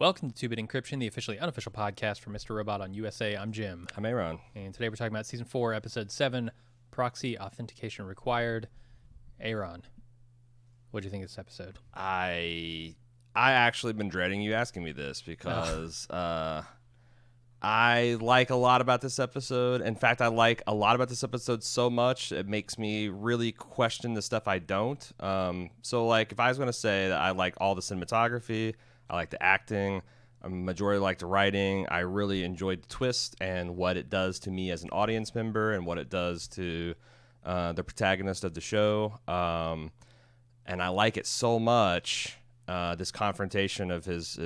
Welcome to 2-Bit Encryption, the officially unofficial podcast for Mr. Robot on USA. I'm Jim. I'm a.ron. And today we're talking about Season 4, Episode 7, Proxy Authentication Required. a.ron, what do you think of this episode? I actually been dreading you asking me this because I like a lot about this episode. In fact, I like a lot about this episode so much, it makes me really question the stuff I don't. So, like, if I was going to say that I like all the cinematography, I like the acting, I majority like the writing, I really enjoyed the twist and what it does to me as an audience member and what it does to the protagonist of the show. And I like it so much, this confrontation of his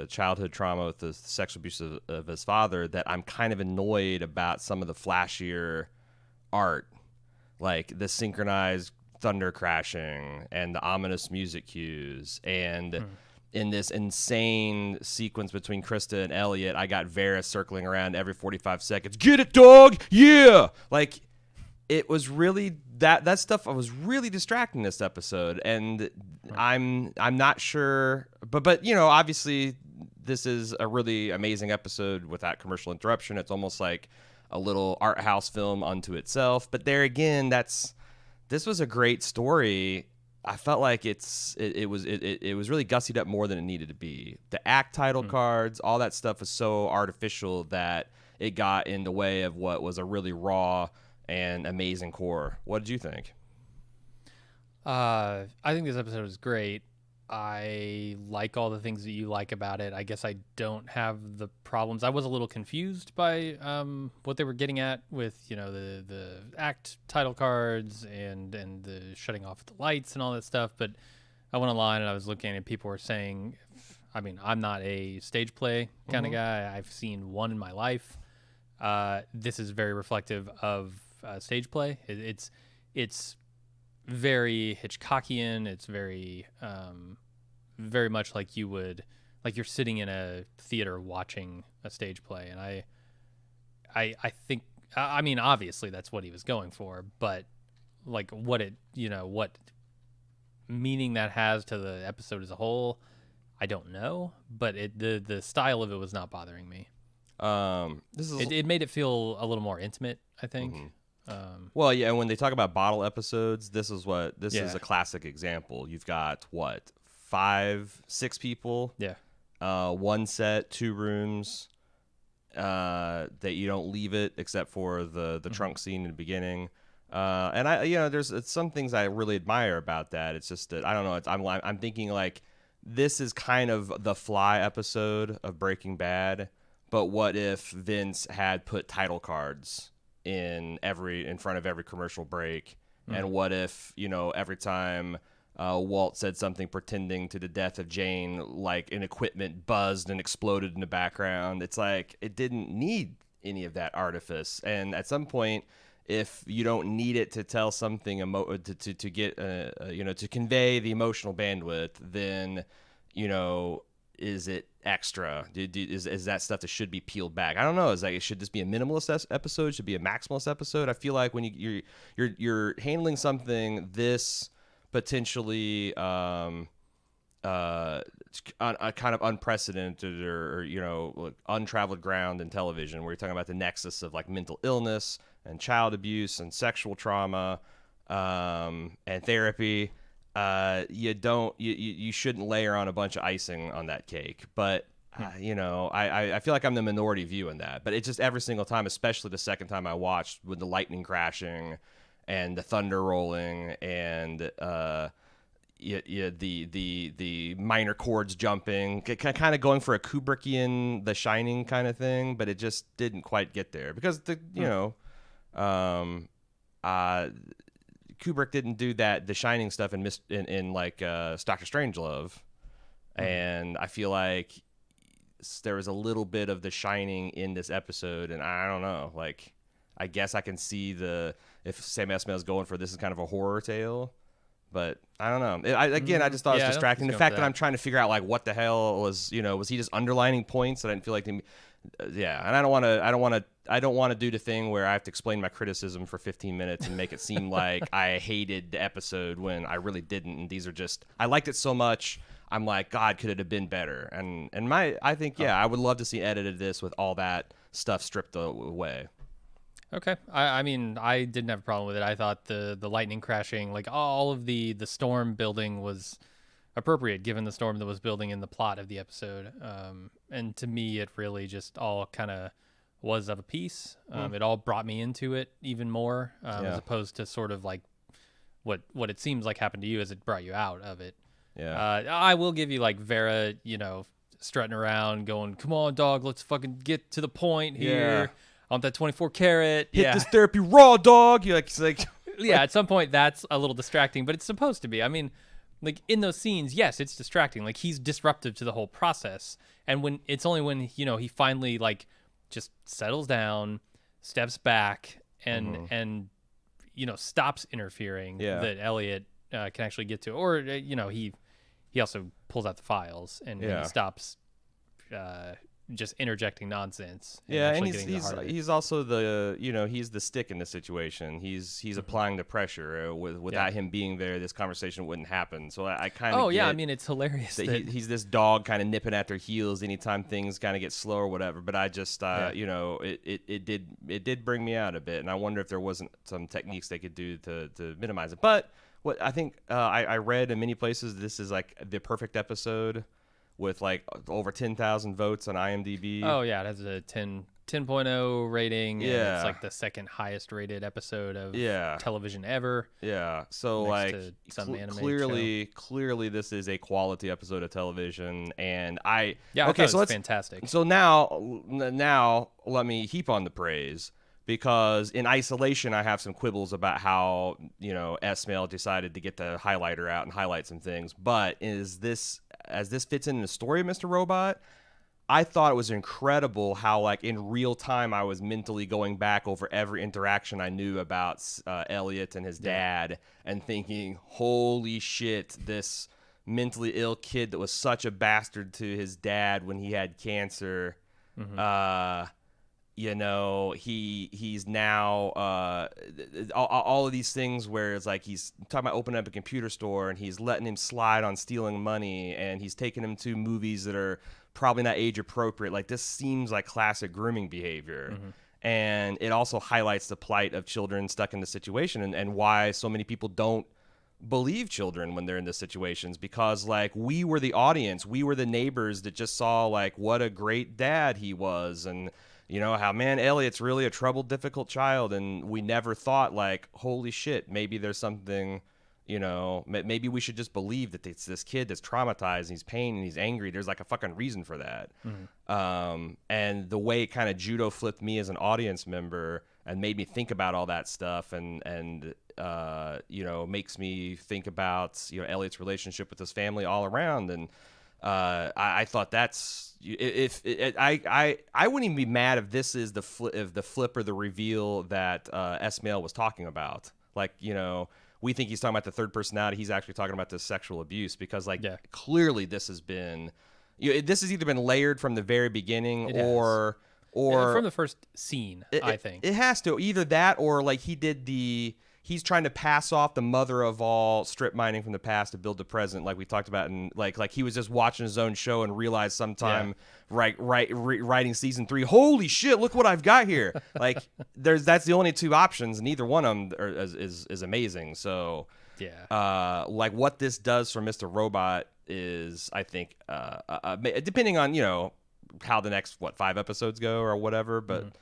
childhood trauma with the sexual abuse of his father, that I'm kind of annoyed about some of the flashier art, like the synchronized thunder crashing and the ominous music cues. And in this insane sequence between Krista and Elliot, I got Varys circling around every 45 seconds. Get it, dog! Yeah! Like, it was really that stuff was really distracting this episode, and I'm not sure, but you know, obviously this is a really amazing episode without commercial interruption. It's almost like a little art house film unto itself. But there again, this was a great story. I felt like it was really gussied up more than it needed to be. The act title cards, all that stuff was so artificial that it got in the way of what was a really raw and amazing core. What did you think? I think this episode is great. I like all the things that you like about it. I guess I don't have the problems. I was a little confused by what they were getting at with, you know, the act title cards and the shutting off the lights and all that stuff. But I went online and I was looking and people were saying, I mean, I'm not a stage play kind of guy. I've seen one in my life. This is very reflective of stage play. It's very Hitchcockian. It's very very much like you're sitting in a theater watching a stage play. And I think, I mean, obviously that's what he was going for, but like what meaning that has to the episode as a whole, I don't know, but the style of it was not bothering me. It made it feel a little more intimate, I think. Well, yeah, and when they talk about bottle episodes, this is a classic example. You've got 5-6 people, one set, 2 rooms, that you don't leave it except for the trunk scene in the beginning. And there's some things I really admire about that. It's just that I don't know. I'm thinking like this is kind of the Fly episode of Breaking Bad, but what if Vince had put title cards in front of every commercial break? And what if, you know, every time Walt said something pretending to the death of Jane, like an equipment buzzed and exploded in the background? It's like it didn't need any of that artifice. And at some point, if you don't need it to tell something to get to convey the emotional bandwidth, then, you know, is it extra? Is that stuff that should be peeled back? I don't know. Should this be a minimalist episode? Should it be a maximalist episode? I feel like when you're handling something this potentially kind of unprecedented or you know, untraveled ground in television, where you're talking about the nexus of like mental illness and child abuse and sexual trauma and therapy. You shouldn't layer on a bunch of icing on that cake. But you know, I feel like I'm the minority view in that. But it's just every single time, especially the second time I watched, with the lightning crashing and the thunder rolling and the minor chords jumping, kind of going for a Kubrickian The Shining kind of thing. But it just didn't quite get there because Kubrick didn't do The Shining stuff in Doctor Strangelove, and I feel like there was a little bit of The Shining in this episode, and I don't know. Like, I guess I can see if Sam Esmail's going for this is kind of a horror tale, But I don't know. I just thought it was distracting. The fact that I'm trying to figure out like what the hell was he just underlining points that I didn't feel like and I don't want to do the thing where I have to explain my criticism for 15 minutes and make it seem like I hated the episode when I really didn't. And these are just, I liked it so much. I'm like, God, could it have been better? And I think, I would love to see edited this with all that stuff stripped away. Okay. I mean, I didn't have a problem with it. I thought the lightning crashing, like all of the storm building was appropriate given the storm that was building in the plot of the episode. And to me, it really just all kind of was of a piece. It all brought me into it even more, as opposed to sort of like what it seems like happened to you as it brought you out of it. Yeah. I will give you like Vera, strutting around going, come on, dog, let's fucking get to the point here. Yeah. I want that 24 karat. Hit this therapy raw, dog. You're like yeah, at some point that's a little distracting, but it's supposed to be. I mean, like in those scenes, yes, it's distracting. Like he's disruptive to the whole process. And when it's only when, he finally like just settles down, steps back and stops interfering that Elliot can actually get to. Or he also pulls out the files and he stops just interjecting nonsense. And he's also the he's the stick in this situation. He's applying the pressure. Without him being there, this conversation wouldn't happen. So I kind of I mean, it's hilarious that he's this dog kind of nipping at their heels anytime things kind of get slow or whatever. But I just it did bring me out a bit, and I wonder if there wasn't some techniques they could do to minimize it. But what I think I read in many places, this is like the perfect episode with like over 10,000 votes on IMDb. Oh yeah, it has a 10.0 rating. Yeah, it's like the second highest rated episode of television ever. Yeah, so like clearly this is a quality episode of television, and it's fantastic. So now let me heap on the praise. Because in isolation, I have some quibbles about how, S-Mail decided to get the highlighter out and highlight some things. But as this fits in the story of Mr. Robot, I thought it was incredible how, like, in real time, I was mentally going back over every interaction I knew about Elliot and his dad and thinking, holy shit, this mentally ill kid that was such a bastard to his dad when he had cancer. He's now all of these things where it's like he's talking about opening up a computer store and he's letting him slide on stealing money and he's taking him to movies that are probably not age appropriate. Like this seems like classic grooming behavior. And it also highlights the plight of children stuck in this situation and why so many people don't believe children when they're in these situations, because like we were the audience, we were the neighbors that just saw like what a great dad he was, and how, man, Elliot's really a troubled, difficult child. And we never thought like, holy shit, maybe there's something, maybe we should just believe that it's this kid that's traumatized and he's pain and he's angry. There's like a fucking reason for that. And the way it kind of judo flipped me as an audience member and made me think about all that stuff and makes me think about, Elliot's relationship with his family all around. And, I thought that's I wouldn't even be mad if this is the flip or the reveal that S-Mail was talking about. Like, we think he's talking about the third personality. He's actually talking about the sexual abuse because, clearly this has been, this has either been layered from the very beginning or from the first scene. I think it has to either that or like he's trying to pass off the mother of all strip mining from the past to build the present, like we talked about, and like he was just watching his own show and realized sometime writing season 3, holy shit, look what I've got here. Like that's the only two options, and neither one of them is amazing. So like what this does for Mr. Robot is, I think, depending on how the next 5 episodes go or whatever, but.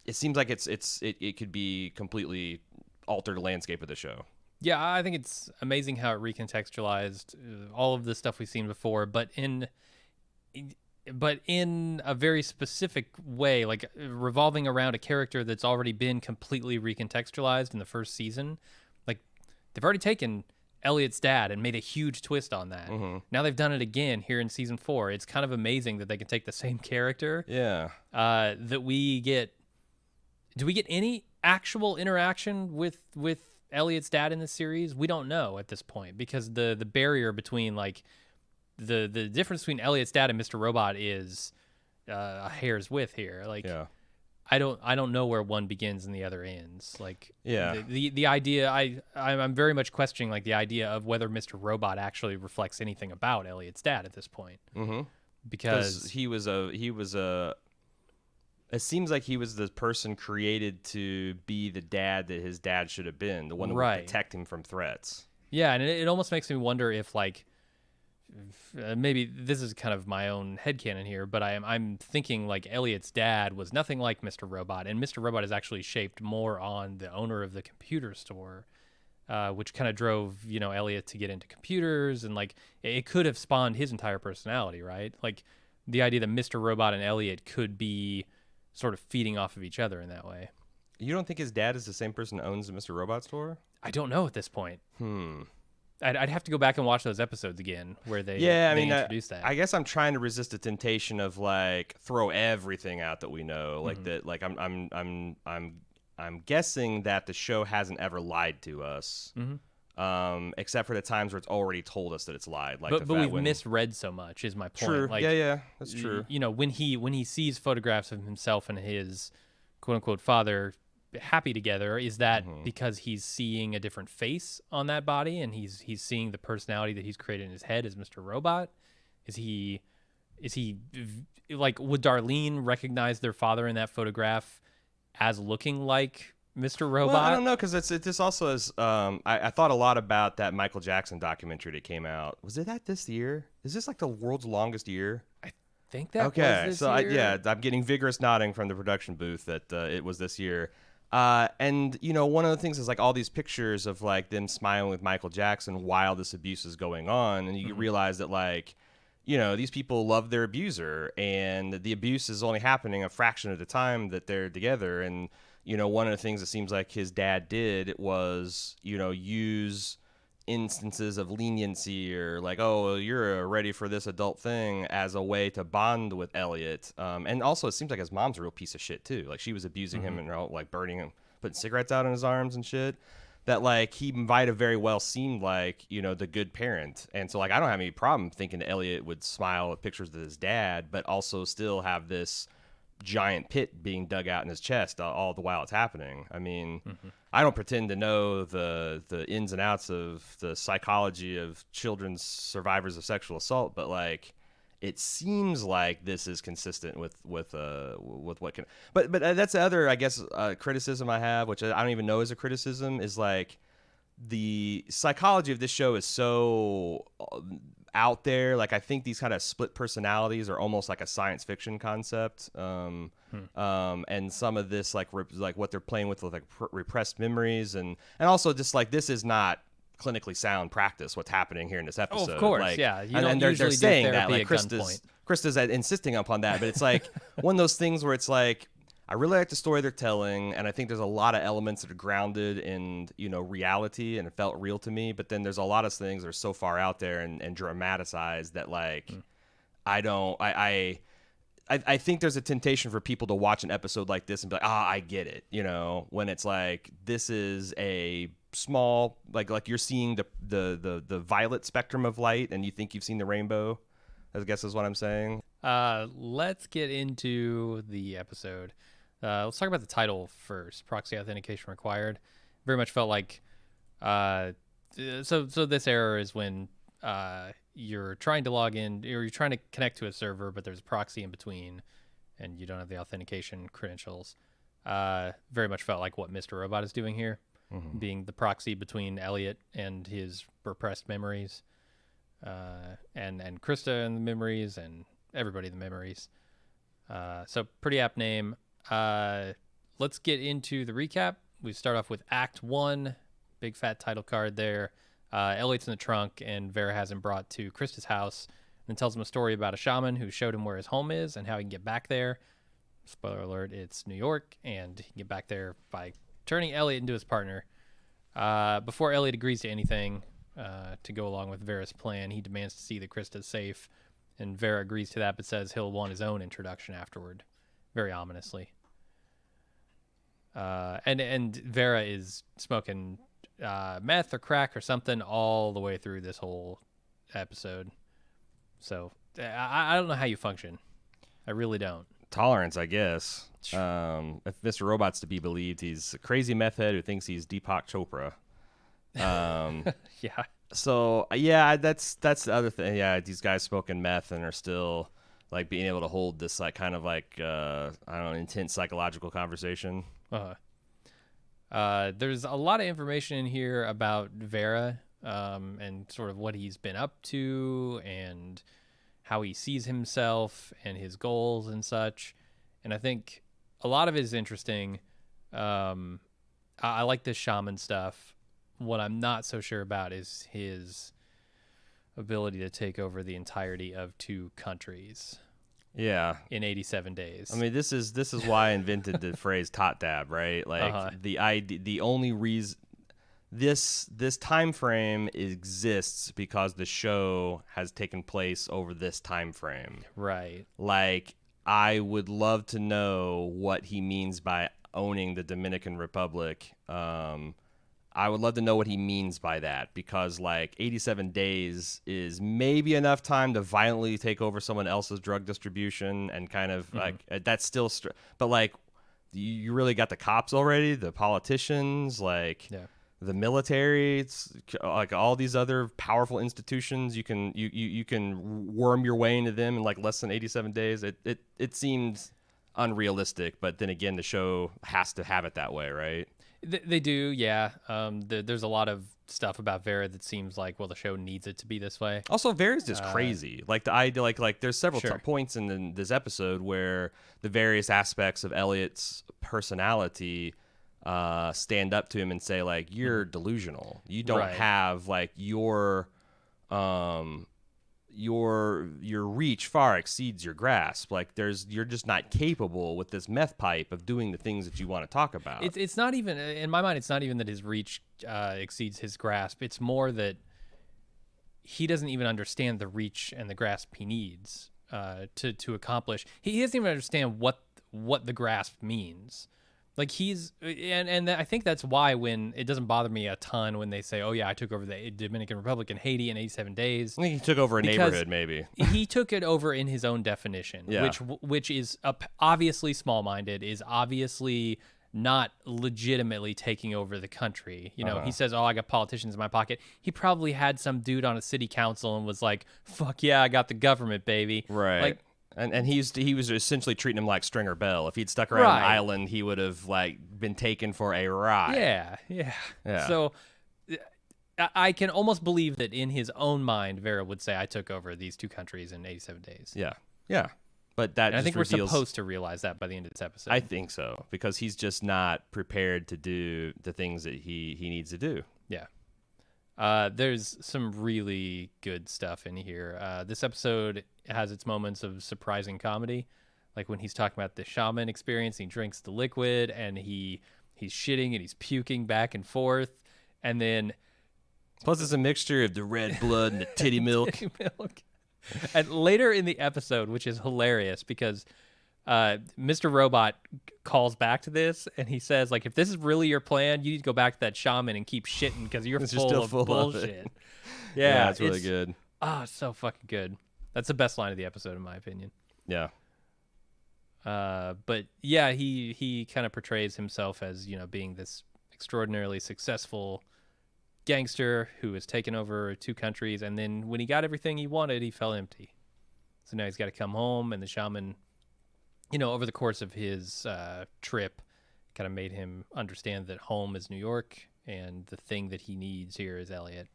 It seems like it could be completely altered the landscape of the show. Yeah, I think it's amazing how it recontextualized all of the stuff we've seen before, but in a very specific way, like revolving around a character that's already been completely recontextualized in the first season. Like they've already taken Elliot's dad and made a huge twist on that. Now they've done it again here in season 4. It's kind of amazing that they can take the same character. That we get. Do we get any actual interaction with Elliot's dad in this series? We don't know at this point, because the barrier between like the difference between Elliot's dad and Mr. Robot is a hair's width here. Like Yeah. I don't know where one begins and the other ends. Like Yeah. the idea I'm very much questioning like the idea of whether Mr. Robot actually reflects anything about Elliot's dad at this point. Mm-hmm. Because he was a it seems like he was the person created to be the dad that his dad should have been, the one that would protect him from threats. Yeah, and it almost makes me wonder if like maybe this is kind of my own headcanon here, but I'm thinking like Elliot's dad was nothing like Mr. Robot, and Mr. Robot is actually shaped more on the owner of the computer store, which kind of drove, you know, Elliot to get into computers, and like it could have spawned his entire personality, right? Like the idea that Mr. Robot and Elliot could be sort of feeding off of each other in that way. You don't think his dad is the same person that owns the Mr. Robot store? I don't know at this point. I'd have to go back and watch those episodes again where they introduce that. I guess I'm trying to resist the temptation of like throw everything out that we know, like that. Like I'm guessing that the show hasn't ever lied to us, except for the times where it's already told us that it's lied. Like, but we've misread so much. Is my point? True. Like, yeah, that's true. You know, when he sees photographs of himself and his quote unquote father happy together, is that because he's seeing a different face on that body, and he's seeing the personality that he's created in his head as Mr. Robot? Is he like, would Darlene recognize their father in that photograph as looking like Mr. Robot? Well, I don't know, because this also is. I thought a lot about that Michael Jackson documentary that came out. Was it that this year? Is this like the world's longest year? I think that okay. was this So year. I'm getting vigorous nodding from the production booth that it was this year. And you know, one of the things is like all these pictures of like them smiling with Michael Jackson while this abuse is going on, and you realize that like, you know, these people love their abuser, and the abuse is only happening a fraction of the time that they're together. And you know, one of the things that seems like his dad did was, you know, use instances of leniency or like, oh, you're ready for this adult thing as a way to bond with Elliot. And also it seems like his mom's a real piece of shit too. Like she was abusing him and like burning him, putting cigarettes out in his arms and shit. That like he might have very well seemed like, you know, the good parent. And so like I don't have any problem thinking Elliot would smile at pictures of his dad, but also still have this giant pit being dug out in his chest all the while it's happening. I mean, I don't pretend to know the ins and outs of the psychology of children's survivors of sexual assault, but like it seems like this is consistent with what can. But that's the other, I guess, criticism I have, which I don't even know is a criticism, is like the psychology of this show is so out there. Like I think these kind of split personalities are almost like a science fiction concept. And some of this like what they're playing with like repressed memories and also just like this is not clinically sound practice what's happening here in this episode. Oh, of course, like, yeah. And they're saying that like Krista's insisting upon that, but it's like one of those things where it's like I really like the story they're telling, and I think there's a lot of elements that are grounded in, you know, reality, and it felt real to me. But then there's a lot of things that are so far out there and dramatized that, like, I think there's a temptation for people to watch an episode like this and be like, I get it, you know, when it's like this is a small, like you're seeing the violet spectrum of light, and you think you've seen the rainbow, I guess is what I'm saying. Let's get into the episode. Let's talk about the title first. Proxy Authentication Required. Very much felt like so this error is when you're trying to log in, or you're trying to connect to a server, but there's a proxy in between and you don't have the authentication credentials. Very much felt like what Mr. Robot is doing here, being the proxy between Elliot and his repressed memories, and Krista and the memories, and everybody in the memories. So pretty apt name. Let's get into the recap. We start off with Act 1, big fat title card there. Elliot's in the trunk, and Vera has him brought to Krista's house and tells him a story about a shaman who showed him where his home is and how he can get back there. Spoiler alert, it's New York, and he can get back there by turning Elliot into his partner. Before Elliot agrees to anything to go along with Vera's plan, he demands to see that Krista's safe, and Vera agrees to that, but says he'll want his own introduction afterward, very ominously. And Vera is smoking meth or crack or something all the way through this whole episode. So I don't know how you function. I really don't. Tolerance, I guess. If Mr. Robot's to be believed, he's a crazy meth head who thinks he's Deepak Chopra. Yeah. So yeah, that's the other thing. Yeah, these guys smoking meth and are still like being able to hold this like kind of like I don't know, intense psychological conversation. There's a lot of information in here about Vera and sort of what he's been up to and how he sees himself and his goals and such. And I think a lot of it is interesting. I like this shaman stuff. What I'm not so sure about is his ability to take over the entirety of 2 countries. Yeah. In 87 days. I mean, this is why I invented the phrase "tot dab," right? Like the only reason this time frame exists because the show has taken place over this time frame. Right. Like, I would love to know what he means by owning the Dominican Republic. I would love to know what he means by that, because like 87 days is maybe enough time to violently take over someone else's drug distribution and kind of like that's still but like you really got the cops already, the politicians, like the military, it's like all these other powerful institutions. You can worm your way into them in like less than 87 days. It seems unrealistic, but then again, the show has to have it that way, right? They do, yeah. There's a lot of stuff about Vera that seems like, well, the show needs it to be this way. Also, Vera's just crazy. Like the idea, like there's several points in this episode where the various aspects of Elliot's personality stand up to him and say, like, you're delusional. You don't have like your reach far exceeds your grasp. Like you're just not capable with this meth pipe of doing the things that you want to talk about. It's not even, in my mind, it's not even that his reach exceeds his grasp. It's more that he doesn't even understand the reach and the grasp he needs to accomplish. He doesn't even understand what the grasp means. Like and I think that's why when it doesn't bother me a ton when they say, oh yeah, I took over the Dominican Republic and Haiti in 87 days. I think he took over a neighborhood, maybe. He took it over in his own definition, which is obviously small-minded, is obviously not legitimately taking over the country. You know, he says, oh, I got politicians in my pocket. He probably had some dude on a city council and was like, fuck yeah, I got the government, baby. Right. Like, And he was essentially treating him like Stringer Bell. If he'd stuck around an island, he would have like been taken for a ride. Yeah. So I can almost believe that in his own mind, Vera would say, I took over these 2 countries in 87 days. Yeah. But that I think we're supposed to realize that by the end of this episode. I think so, because he's just not prepared to do the things that he needs to do. Yeah. There's some really good stuff in here. This episode has its moments of surprising comedy, like when he's talking about the shaman experience. He drinks the liquid and he's shitting and he's puking back and forth, and then plus it's a mixture of the red blood and the titty milk. And later in the episode, which is hilarious because Mr. Robot calls back to this and he says, like, if this is really your plan, you need to go back to that shaman and keep shitting because you're full of bullshit. Yeah, it's really good. Oh, it's so fucking good. That's the best line of the episode, in my opinion. Yeah. But yeah, he kind of portrays himself as, you know, being this extraordinarily successful gangster who has taken over 2 countries, and then when he got everything he wanted, he fell empty. So now he's got to come home, and the shaman, you know, over the course of his trip, kind of made him understand that home is New York, and the thing that he needs here is Elliot.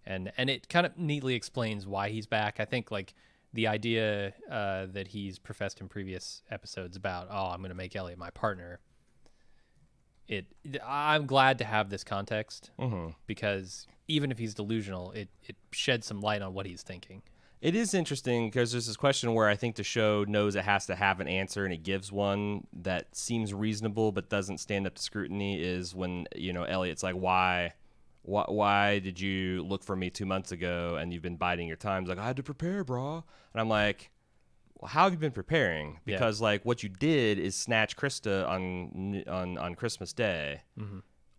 And it kind of neatly explains why he's back. I think, like, the idea that he's professed in previous episodes about, oh, I'm going to make Elliot my partner. I'm glad to have this context because even if he's delusional, it sheds some light on what he's thinking. It is interesting because there's this question where I think the show knows it has to have an answer, and it gives one that seems reasonable but doesn't stand up to scrutiny. Is when, you know, Elliot's like, why did you look for me 2 months ago and you've been biding your time? He's like, I had to prepare, bro. And I'm like, well, how have you been preparing? Because like what you did is snatch Krista on Christmas Day.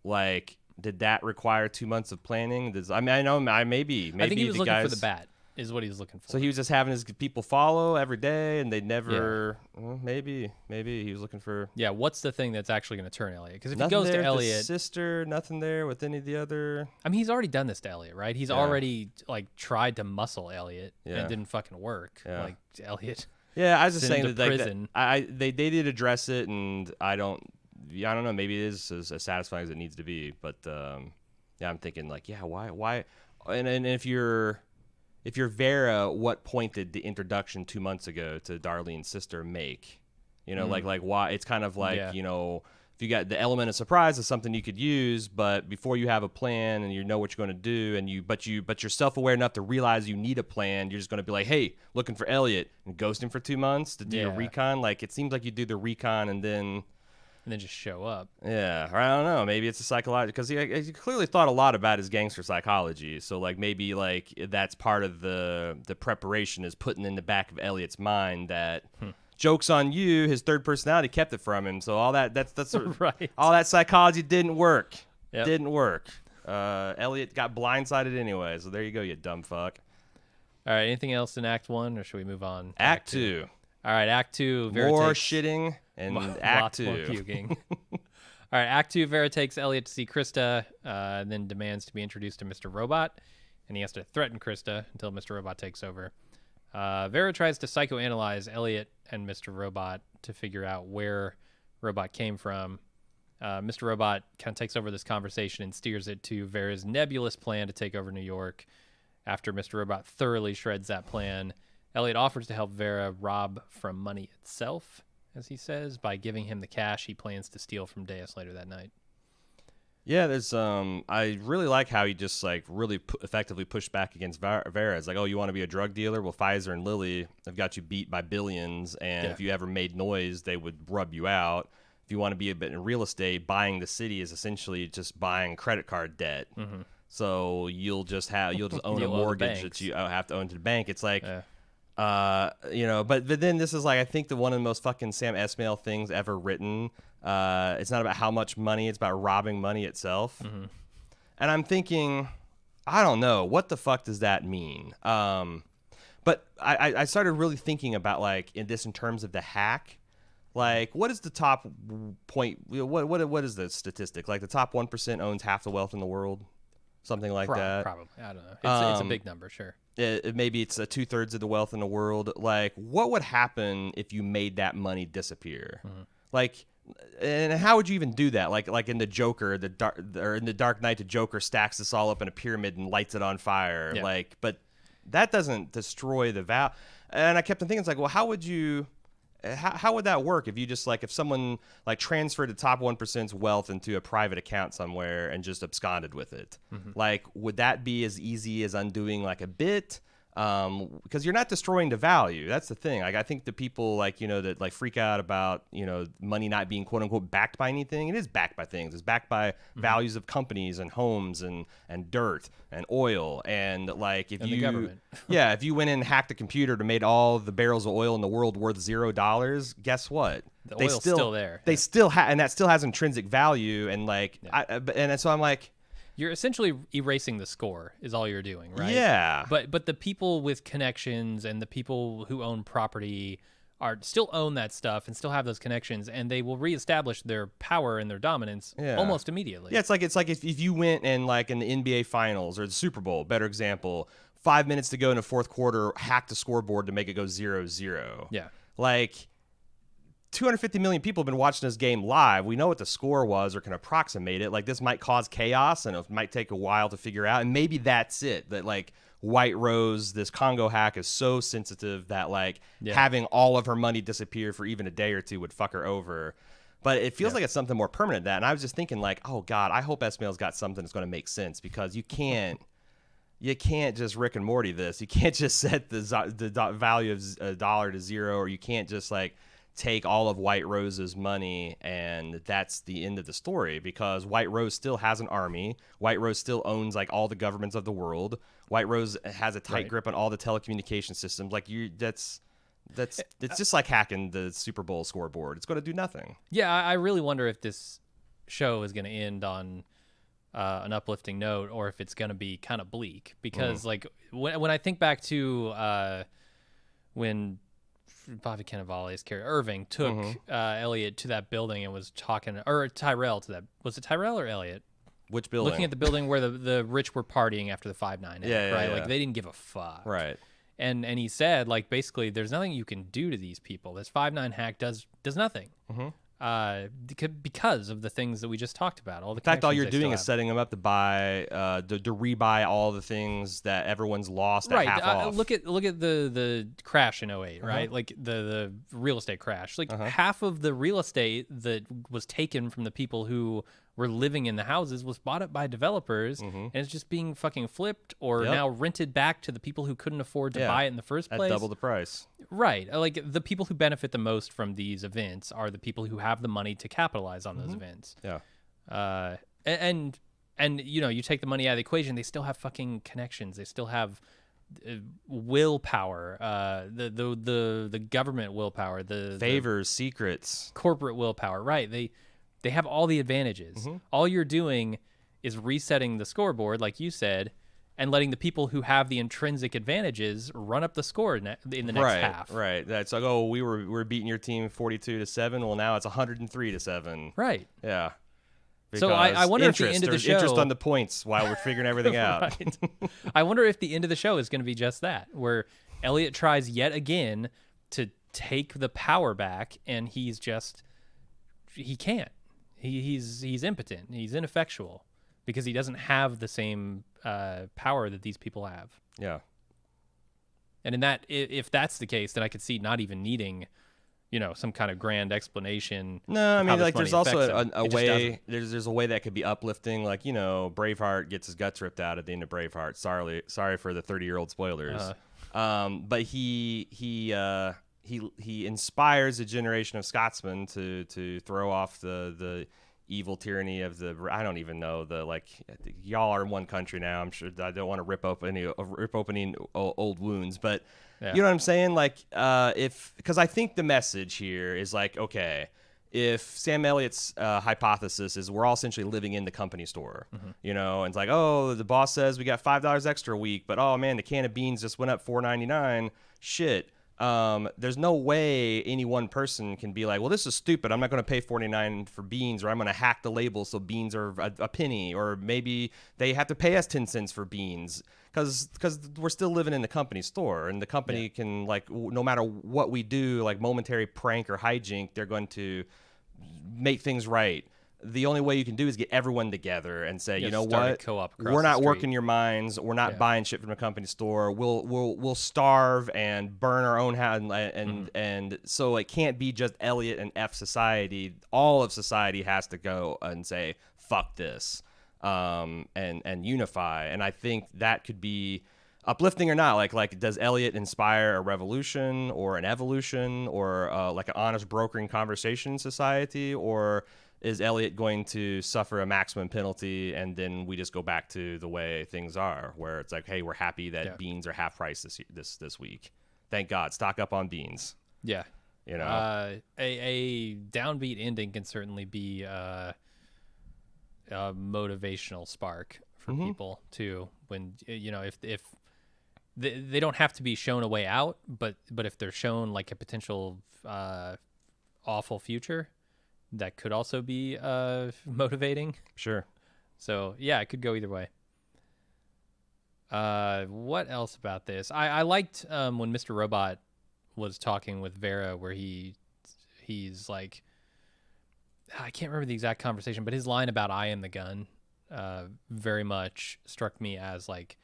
Like did that require 2 months of planning? I mean, I know maybe I think he was the looking guys, for the bat. Is what he was looking for. so he was just having his people follow every day, and they never. Well, maybe he was looking for. Yeah, what's the thing that's actually going to turn Elliot? Because if he Nothing goes there to with Elliot, his sister, nothing there with any of the other. I mean, he's already done this to Elliot, right? He's already like tried to muscle Elliot, and it didn't fucking work. Yeah. Like Elliot. Yeah, I was just Sent saying him that, to like, prison. they did address it, and I don't know. Maybe it is as satisfying as it needs to be, but yeah, I'm thinking like, yeah, why, and if you're Vera, what point did the introduction 2 months ago to Darlene's sister make? You know, like why? It's kind of like you know, if you got the element of surprise is something you could use, but before you have a plan and you know what you're going to do, and but you're self-aware enough to realize you need a plan, you're just going to be like, hey, looking for Elliot and ghost him for 2 months to do your recon. Like it seems like you do the recon and then just show up. Yeah, or I don't know. Maybe it's a psychological, because he clearly thought a lot about his gangster psychology. So like maybe like that's part of the preparation, is putting in the back of Elliot's mind that joke's on you. His third personality kept it from him. So all that's right. All that psychology didn't work. Yep. Didn't work. Elliot got blindsided anyway. So there you go, you dumb fuck. All right. Anything else in Act 1, or should we move on? To Act 2. All right. Act 2. Vera More takes shitting and Act lots 2. more puking. All right. Act 2. Vera takes Elliot to see Krista, and then demands to be introduced to Mr. Robot, and he has to threaten Krista until Mr. Robot takes over. Vera tries to psychoanalyze Elliot and Mr. Robot to figure out where Robot came from. Mr. Robot kind of takes over this conversation and steers it to Vera's nebulous plan to take over New York. After Mr. Robot thoroughly shreds that plan, Elliot offers to help Vera rob from money itself, as he says, by giving him the cash he plans to steal from Deus later that night. Yeah, there's I really like how he just like really effectively pushed back against Vera. It's like, oh, you want to be a drug dealer? Well, Pfizer and Lilly have got you beat by billions, and if you ever made noise, they would rub you out. If you want to be a bit in real estate, buying the city is essentially just buying credit card debt. Mm-hmm. So you'll just own a mortgage that you have to own to the bank. It's like, you know, but then this is like, I think one of the most fucking Sam Esmail things ever written. It's not about how much money, it's about robbing money itself. Mm-hmm. And I'm thinking, I don't know, what the fuck does that mean? But I started really thinking about like in terms of the hack. Like, what is the top point? What is the statistic? Like the top 1% owns half the wealth in the world, something like that. Probably, I don't know. It's a big number, sure. Maybe it's 2/3 of the wealth in the world. Like, what would happen if you made that money disappear? Mm-hmm. Like, and how would you even do that? Like in the Joker, in the Dark Knight, the Joker stacks this all up in a pyramid and lights it on fire. Yeah. Like, but that doesn't destroy the value. And I kept on thinking, it's like, well, how would that work if you just like, if someone like transferred the top 1%'s wealth into a private account somewhere and just absconded with it? Mm-hmm. Like, would that be as easy as undoing like a bit? Because you're not destroying the value. That's the thing. Like, I think the people like, you know, that like freak out about, you know, money not being quote unquote backed by anything. It is backed by things. It's backed by values of companies and homes and dirt and oil. And like, if the government. Yeah, if you went in and hacked a computer to make all the barrels of oil in the world worth $0, guess what? The oil's still there. They still and that still has intrinsic value. And like, and so I'm like, you're essentially erasing the score is all you're doing, right? Yeah. But the people with connections and the people who own property still own that stuff and still have those connections, and they will reestablish their power and their dominance almost immediately. Yeah, it's like if you went and like in the NBA Finals or the Super Bowl, better example, 5 minutes to go in the fourth quarter, hacked the scoreboard to make it go 0-0. Yeah. Like 250 million people have been watching this game live. We know what the score was or can approximate it. Like, this might cause chaos and it might take a while to figure out. And maybe that's it. That like White Rose, this Congo hack is so sensitive that like having all of her money disappear for even a day or two would fuck her over. But it feels like it's something more permanent than that. And I was just thinking like, oh God, I hope Esmail's got something that's going to make sense, because you can't just Rick and Morty this. You can't just set the value of a dollar to zero, or you can't just like take all of White Rose's money and that's the end of the story, because White Rose still has an army. White Rose still owns like all the governments of the world. White Rose has a tight grip on all the telecommunication systems. Like it's just like hacking the Super Bowl scoreboard. It's going to do nothing. Yeah, I really wonder if this show is going to end on an uplifting note or if it's going to be kind of bleak. Because like when I think back to when Bobby Cannavale's character Irving took Elliot to that building and was talking, or Tyrell to that. Was it Tyrell or Elliot? Which building? Looking at the building where the rich were partying after the 5-9 hack, right? Like they didn't give a fuck. Right. And he said, like, basically there's nothing you can do to these people. This 5-9 hack does nothing. Because of the things that we just talked about. In fact, all you're doing is setting them up to buy, to rebuy all the things that everyone's lost at half off. Look at the crash in 08, right? Like the real estate crash. Like half of the real estate that was taken from the people who were living in the houses was bought up by developers, and it's just being fucking flipped or now rented back to the people who couldn't afford to buy it in the first place. At double the price. Right. Like the people who benefit the most from these events are the people who have the money to capitalize on those events. Yeah. And you know, you take the money out of the equation, they still have fucking connections. They still have willpower, the government willpower, the favors, secrets, corporate willpower. Right. They have all the advantages. All you're doing is resetting the scoreboard, like you said, and letting the people who have the intrinsic advantages run up the score in the next half. Right. That's like, oh, we were beating your team 42-7. Well, now it's 103-7. Right. Yeah. So I wonder if the end of the show, interest on the points while we're figuring everything out. Right. I wonder if the end of the show is going to be just that, where Elliot tries yet again to take the power back, and he can't. He's impotent. He's ineffectual because he doesn't have the same power that these people have. Yeah. And if that's the case, then I could see not even needing, you know, some kind of grand explanation. No, I mean, like there's also a way. There's a way that could be uplifting. Like, you know, Braveheart gets his guts ripped out at the end of Braveheart. Sorry for the 30-year-old spoilers. But he inspires a generation of Scotsmen to throw off the evil tyranny of the, I don't even know, the, like, y'all are in one country now. I'm sure I don't want to rip opening old wounds, but you know what I'm saying? Like, because I think the message here is like, okay, if Sam Elliott's hypothesis is we're all essentially living in the company store, you know, and it's like, oh, the boss says we got $5 extra a week, but oh man, the can of beans just went up $4.99. Shit. There's no way any one person can be like, well, this is stupid. I'm not going to pay $4.99 for beans, or I'm going to hack the label so beans are a penny, or maybe they have to pay us 10 cents for beans because we're still living in the company store, and the company can, like, no matter what we do, like momentary prank or hijink, they're going to make things right. The only way you can do is get everyone together and say, you know what, we're not working your minds. We're not buying shit from a company store. We'll starve and burn our own house, and so it can't be just Elliot and F society. All of society has to go and say fuck this, and unify. And I think that could be uplifting or not. Like does Elliot inspire a revolution or an evolution or like an honest brokering conversation in society, or is Elliot going to suffer a maximum penalty and then we just go back to the way things are, where it's like, hey, we're happy that beans are half price this week. Thank God. Stock up on beans. Yeah. You know, a downbeat ending can certainly be a motivational spark for people too. When, you know, if they don't have to be shown a way out, but if they're shown like a potential awful future, that could also be motivating. Sure. So, yeah, it could go either way. What else about this? I liked when Mr. Robot was talking with Vera, where he's like, I can't remember the exact conversation, but his line about I am the gun very much struck me as like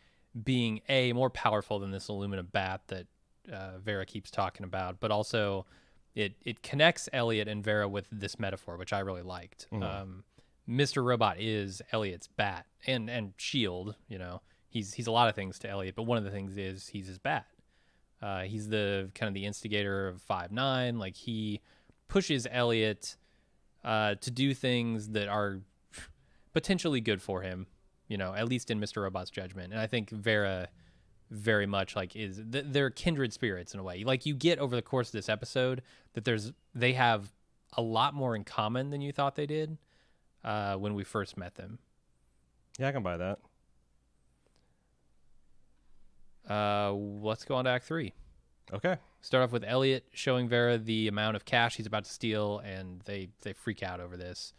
being more powerful than this aluminum bat that Vera keeps talking about, but also it connects Elliot and Vera with this metaphor, which I really liked. Mr. Robot is Elliot's bat and shield. You know, he's a lot of things to Elliot, but one of the things is he's his bat. He's the kind of the instigator of 5-9. Like, he pushes Elliot to do things that are potentially good for him, you know, at least in Mr. Robot's judgment. And I think Vera very much like they're kindred spirits in a way. Like, you get over the course of this episode that they have a lot more in common than you thought they did when we first met them. Yeah, I can buy that. Let's go on to Act 3. Okay. Start off with Elliot showing Vera the amount of cash he's about to steal, and they freak out over this.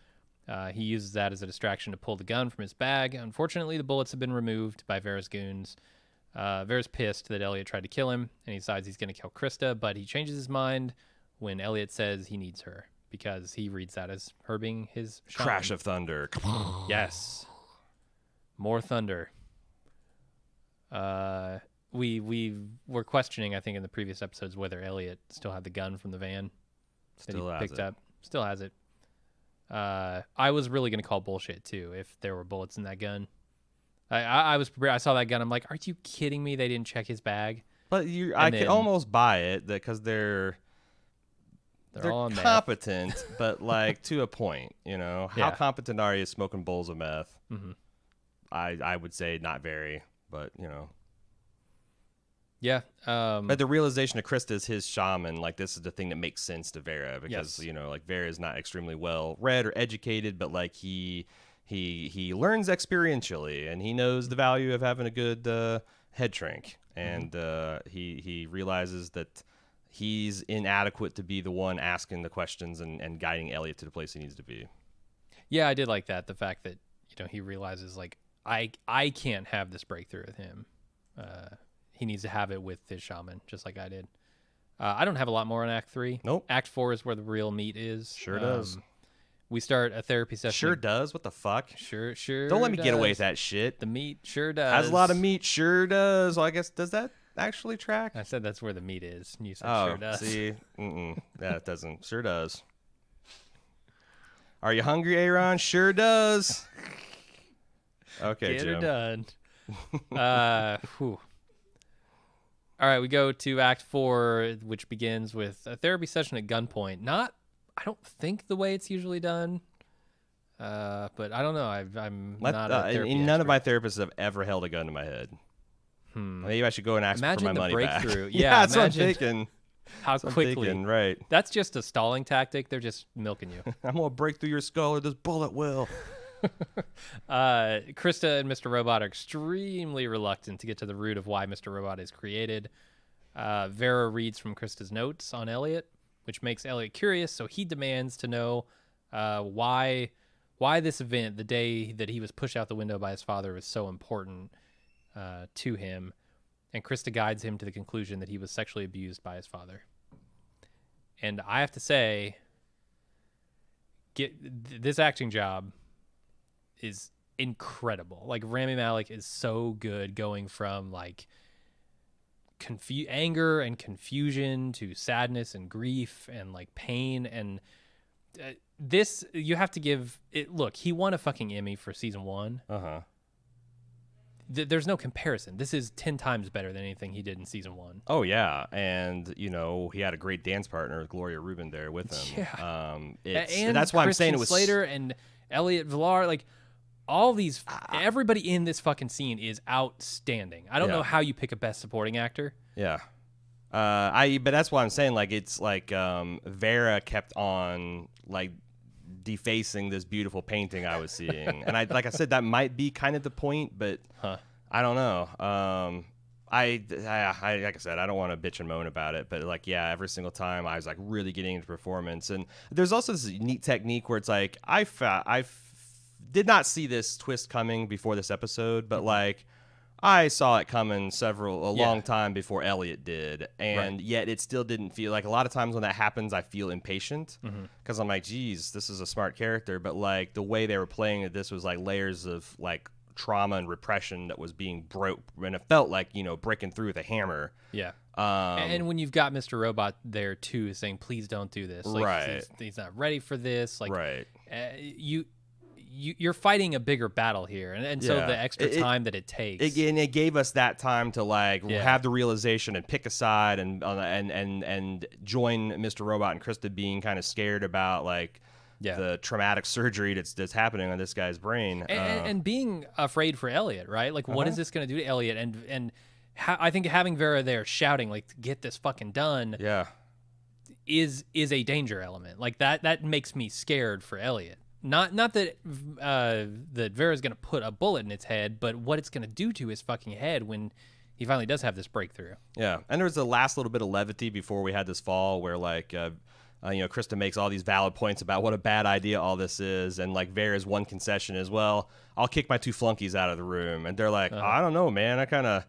He uses that as a distraction to pull the gun from his bag. Unfortunately, the bullets have been removed by Vera's goons. Vera's pissed that Elliot tried to kill him, and he decides he's going to kill Krista, but he changes his mind when Elliot says he needs her, because he reads that as her being his shaman. Crash of thunder. Yes. More thunder. We were questioning, I think, in the previous episodes whether Elliot still had the gun from the van that he picked up. Still has it. I was really going to call bullshit, too, if there were bullets in that gun. I was prepared. I saw that gun. I'm like, are you kidding me? They didn't check his bag? But I could almost buy it because they're all competent, but like to a point, you know. Yeah. How competent are you smoking bowls of meth? Mm-hmm. I would say not very, but you know. Yeah. But the realization of Krista is his shaman, like this is the thing that makes sense to Vera because Yes. you know, like Vera is not extremely well read or educated, but like he learns experientially and he knows the value of having a good head shrink, and he realizes that he's inadequate to be the one asking the questions and guiding Elliot to the place he needs to be. Yeah, I did like that. The fact that, you know, he realizes like I can't have this breakthrough with him. He needs to have it with his shaman, just like I did. I don't have a lot more on Act 3. Nope. Act 4 is where the real meat is. Sure does. We start a therapy session. Sure does. What the fuck? Sure. Don't let me get away with that shit. The meat sure does. Has a lot of meat. Sure does. Well, I guess does that actually track? I said that's where the meat is. And you said Oh, sure does. see, yeah, it doesn't. Sure does. Are you hungry, a.ron? Sure does. Okay, Get Jim. her done. Whew. All right, we go to Act 4, which begins with a therapy session at gunpoint. I don't think the way it's usually done, but I don't know. I'm not a therapy None of my expert. therapists have ever held a gun to my head. Maybe I should go and ask Imagine for my the money breakthrough. back. Yeah, that's what I'm imagine thinking. How That's what I'm quickly. thinking, right. That's just a stalling tactic. They're just milking you. I'm going to break through your skull or this bullet will. Krista and Mr. Robot are extremely reluctant to get to the root of why Mr. Robot is created. Vera reads from Krista's notes on Elliot, which makes Elliot curious, so he demands to know why this event, the day that he was pushed out the window by his father, was so important to him. And Krista guides him to the conclusion that he was sexually abused by his father. And I have to say, this acting job is incredible. Like, Rami Malek is so good going from like anger and confusion to sadness and grief and like pain. And this, you have to give it. Look, he won a fucking Emmy for season 1. There's no comparison. This is 10 times better than anything he did in season 1. Oh yeah, and you know he had a great dance partner, Gloria Rubin, there with him. Yeah, and that's why I'm saying it was Slater and Elliot Villar, like all these. Everybody in this fucking scene is outstanding. I don't know how you pick a best supporting actor. Yeah, but that's why I'm saying like it's like Vera kept on like defacing this beautiful painting I was seeing, and like I said, that might be kind of the point, but I don't know. I like I said, I don't want to bitch and moan about it, but like yeah, every single time I was like really getting into performance, and there's also this neat technique where it's like I did not see this twist coming before this episode, but like I saw it coming a long time before Elliot did, and yet it still didn't feel like a lot of times when that happens, I feel impatient because I'm like, geez, this is a smart character, but like the way they were playing it, this was like layers of like trauma and repression that was being broke, and it felt like, you know, breaking through with a hammer. Yeah. And when you've got Mr. Robot there too, saying, please don't do this. Like, right. He's not ready for this. Like, right. You're fighting a bigger battle here, and so the extra time that it takes. It gave us that time to like have the realization and pick a side and join Mr. Robot and Krista being kind of scared about like the traumatic surgery that's happening on this guy's brain, and being afraid for Elliot, right? Like, what is this going to do to Elliot? And I think having Vera there shouting like, "Get this fucking done," is a danger element. Like that makes me scared for Elliot. Not that that Vera's going to put a bullet in its head, but what it's going to do to his fucking head when he finally does have this breakthrough. Yeah, and there was the last little bit of levity before we had this fall where, like, Krista makes all these valid points about what a bad idea all this is, and, like, Vera's one concession is, well, I'll kick my 2 flunkies out of the room. And they're like, I don't know, man. I kind of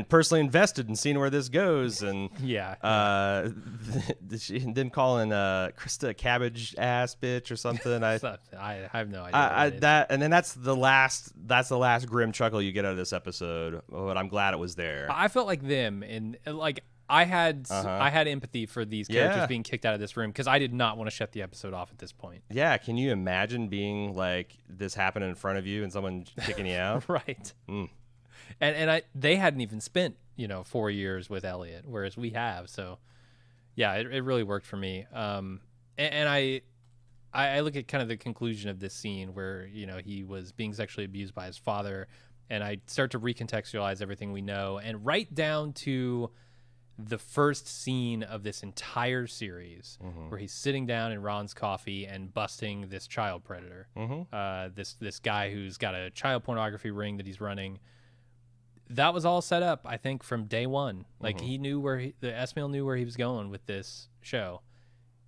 personally invested in seeing where this goes. And she didn't call in Krista a cabbage ass bitch or something. I have no idea. And then that's the last grim chuckle you get out of this episode. But I'm glad it was there. I felt like them, and like I had empathy for these characters being kicked out of this room because I did not want to shut the episode off at this point. Yeah, can you imagine being like this happening in front of you and someone kicking you out? Right. And they hadn't even spent 4 years with Elliot, whereas we have. So yeah, it really worked for me. And I look at kind of the conclusion of this scene where he was being sexually abused by his father, and I start to recontextualize everything we know, and right down to the first scene of this entire series where he's sitting down in Ron's coffee and busting this child predator, this guy who's got a child pornography ring that he's running. That was all set up, I think, from day one. Like he knew the S-Mail knew where he was going with this show,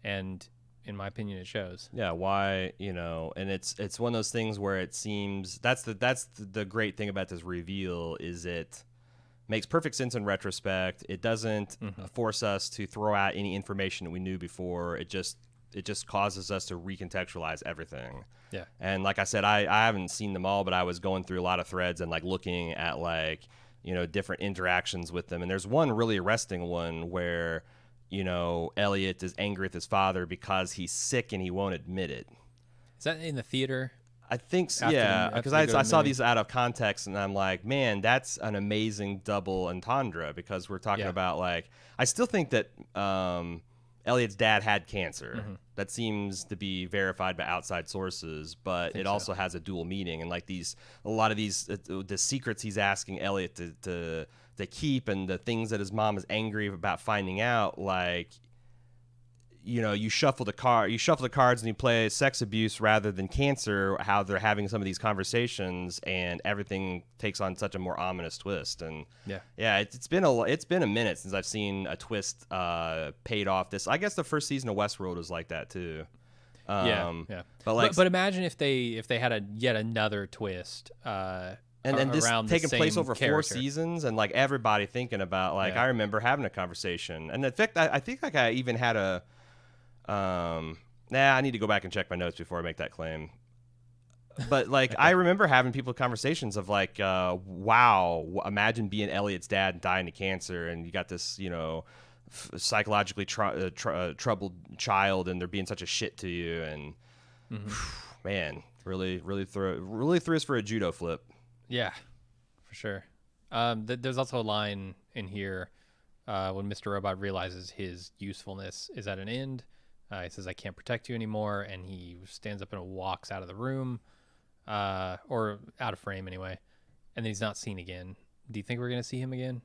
and in my opinion, it shows. Yeah, why and it's one of those things where it seems that's the great thing about this reveal is it makes perfect sense in retrospect. It doesn't force us to throw out any information that we knew before. It just causes us to recontextualize everything. Yeah. And like I said, I haven't seen them all, but I was going through a lot of threads and like looking at different interactions with them. And there's one really arresting one where, Elliot is angry with his father because he's sick and he won't admit it. Is that in the theater? I think so, yeah, because I saw these out of context, and I'm like, man, that's an amazing double entendre, because we're talking about, like, I still think that Elliot's dad had cancer. That seems to be verified by outside sources, but it also has a dual meaning, and like a lot of these the secrets he's asking Elliot to keep, and the things that his mom is angry about finding out, like, you shuffle the cards and you play sex abuse rather than cancer, how they're having some of these conversations, and everything takes on such a more ominous twist. And it's been a minute since I've seen a twist paid off. I guess the first season of Westworld was like that too. But imagine if they had yet another twist. And this taking place over 4 seasons, and like everybody thinking about, like, I remember having a conversation, and in fact, I think like I even had a. I need to go back and check my notes before I make that claim. But like, I remember having conversations of like, wow, imagine being Elliot's dad and dying of cancer, and you got this, psychologically troubled child, and they're being such a shit to you, and man, really threw us for a judo flip. Yeah, for sure. There's also a line in here when Mr. Robot realizes his usefulness is at an end. He says, I can't protect you anymore, and he stands up and walks out of the room, or out of frame anyway, and then he's not seen again. Do you think we're going to see him again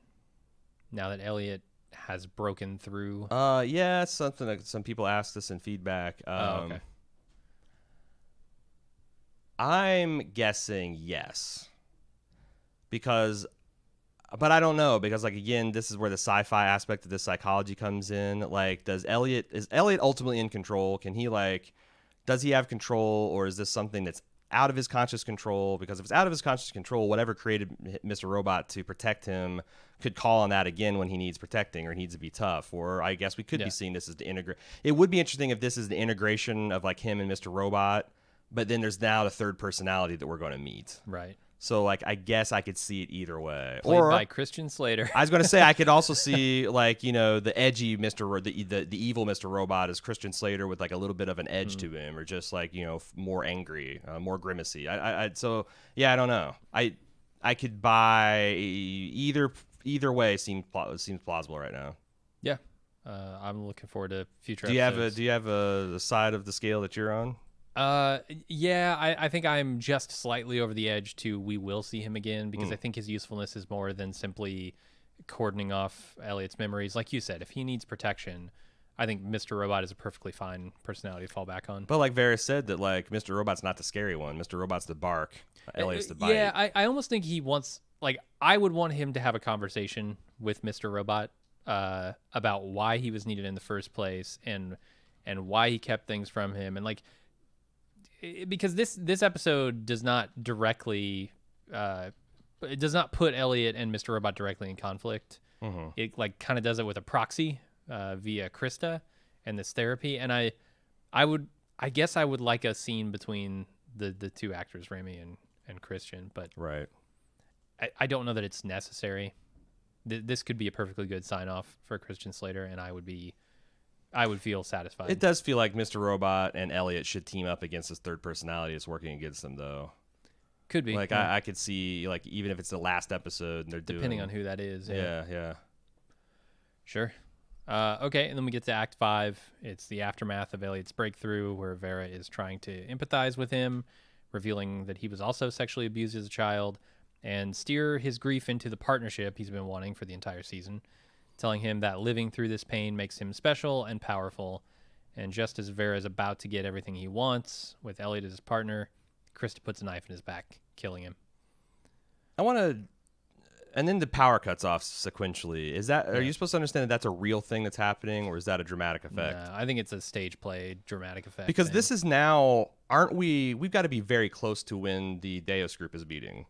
now that Elliot has broken through? Yeah, something that some people asked us in feedback. Okay. I'm guessing yes. But I don't know, because, like, again, this is where the sci-fi aspect of this psychology comes in. Like, is Elliot ultimately in control? Does he have control, or is this something that's out of his conscious control? Because if it's out of his conscious control, whatever created Mr. Robot to protect him could call on that again when he needs protecting or needs to be tough. Or I guess we could be seeing this as the integrate. It would be interesting if this is the integration of, like, him and Mr. Robot, but then there's now the third personality that we're going to meet. Right. So, like, I guess I could see it either way. Played by Christian Slater. I was going to say, I could also see, like, the edgy the evil Mr. Robot is Christian Slater with, like, a little bit of an edge to him, or just, like, more angry, more grimacy. So, yeah, I don't know. I could buy either way. Seems plausible right now. Yeah. I'm looking forward to future episodes. Do you have a side of the scale that you're on? I think I'm just slightly over the edge to we will see him again, because I think his usefulness is more than simply cordoning off Elliot's memories. Like you said, if he needs protection, I think Mr. Robot is a perfectly fine personality to fall back on. But like Varys said, that like Mr. Robot's not the scary one. Mr. Robot's the bark. Elliot's the bite. Yeah, I almost think he wants, like, I would want him to have a conversation with Mr. Robot about why he was needed in the first place and why he kept things from him. And, like, because this episode does not directly, it does not put Elliot and Mr. Robot directly in conflict. Mm-hmm. It, like, kind of does it with a proxy via Krista and this therapy. And I guess I would like a scene between the two actors, Remy and Christian, but Right. I don't know that it's necessary. This could be a perfectly good sign off for Christian Slater, and I would feel satisfied. It does feel like Mr. Robot and Elliot should team up against this third personality that's working against them, though. Could be. Like, I could see, like, even if it's the last episode and they're depending on who that is. Yeah. Sure. Okay, and then we get to Act 5. It's the aftermath of Elliot's breakthrough, where Vera is trying to empathize with him, revealing that he was also sexually abused as a child, and steer his grief into the partnership he's been wanting for the entire season, telling him that living through this pain makes him special and powerful. And just as Vera is about to get everything he wants, with Elliot as his partner, Krista puts a knife in his back, killing him. And then the power cuts off sequentially. Are you supposed to understand that that's a real thing that's happening, or is that a dramatic effect? No, I think it's a stage play dramatic effect. Because this is now, we've got to be very close to when the Deus group is beating.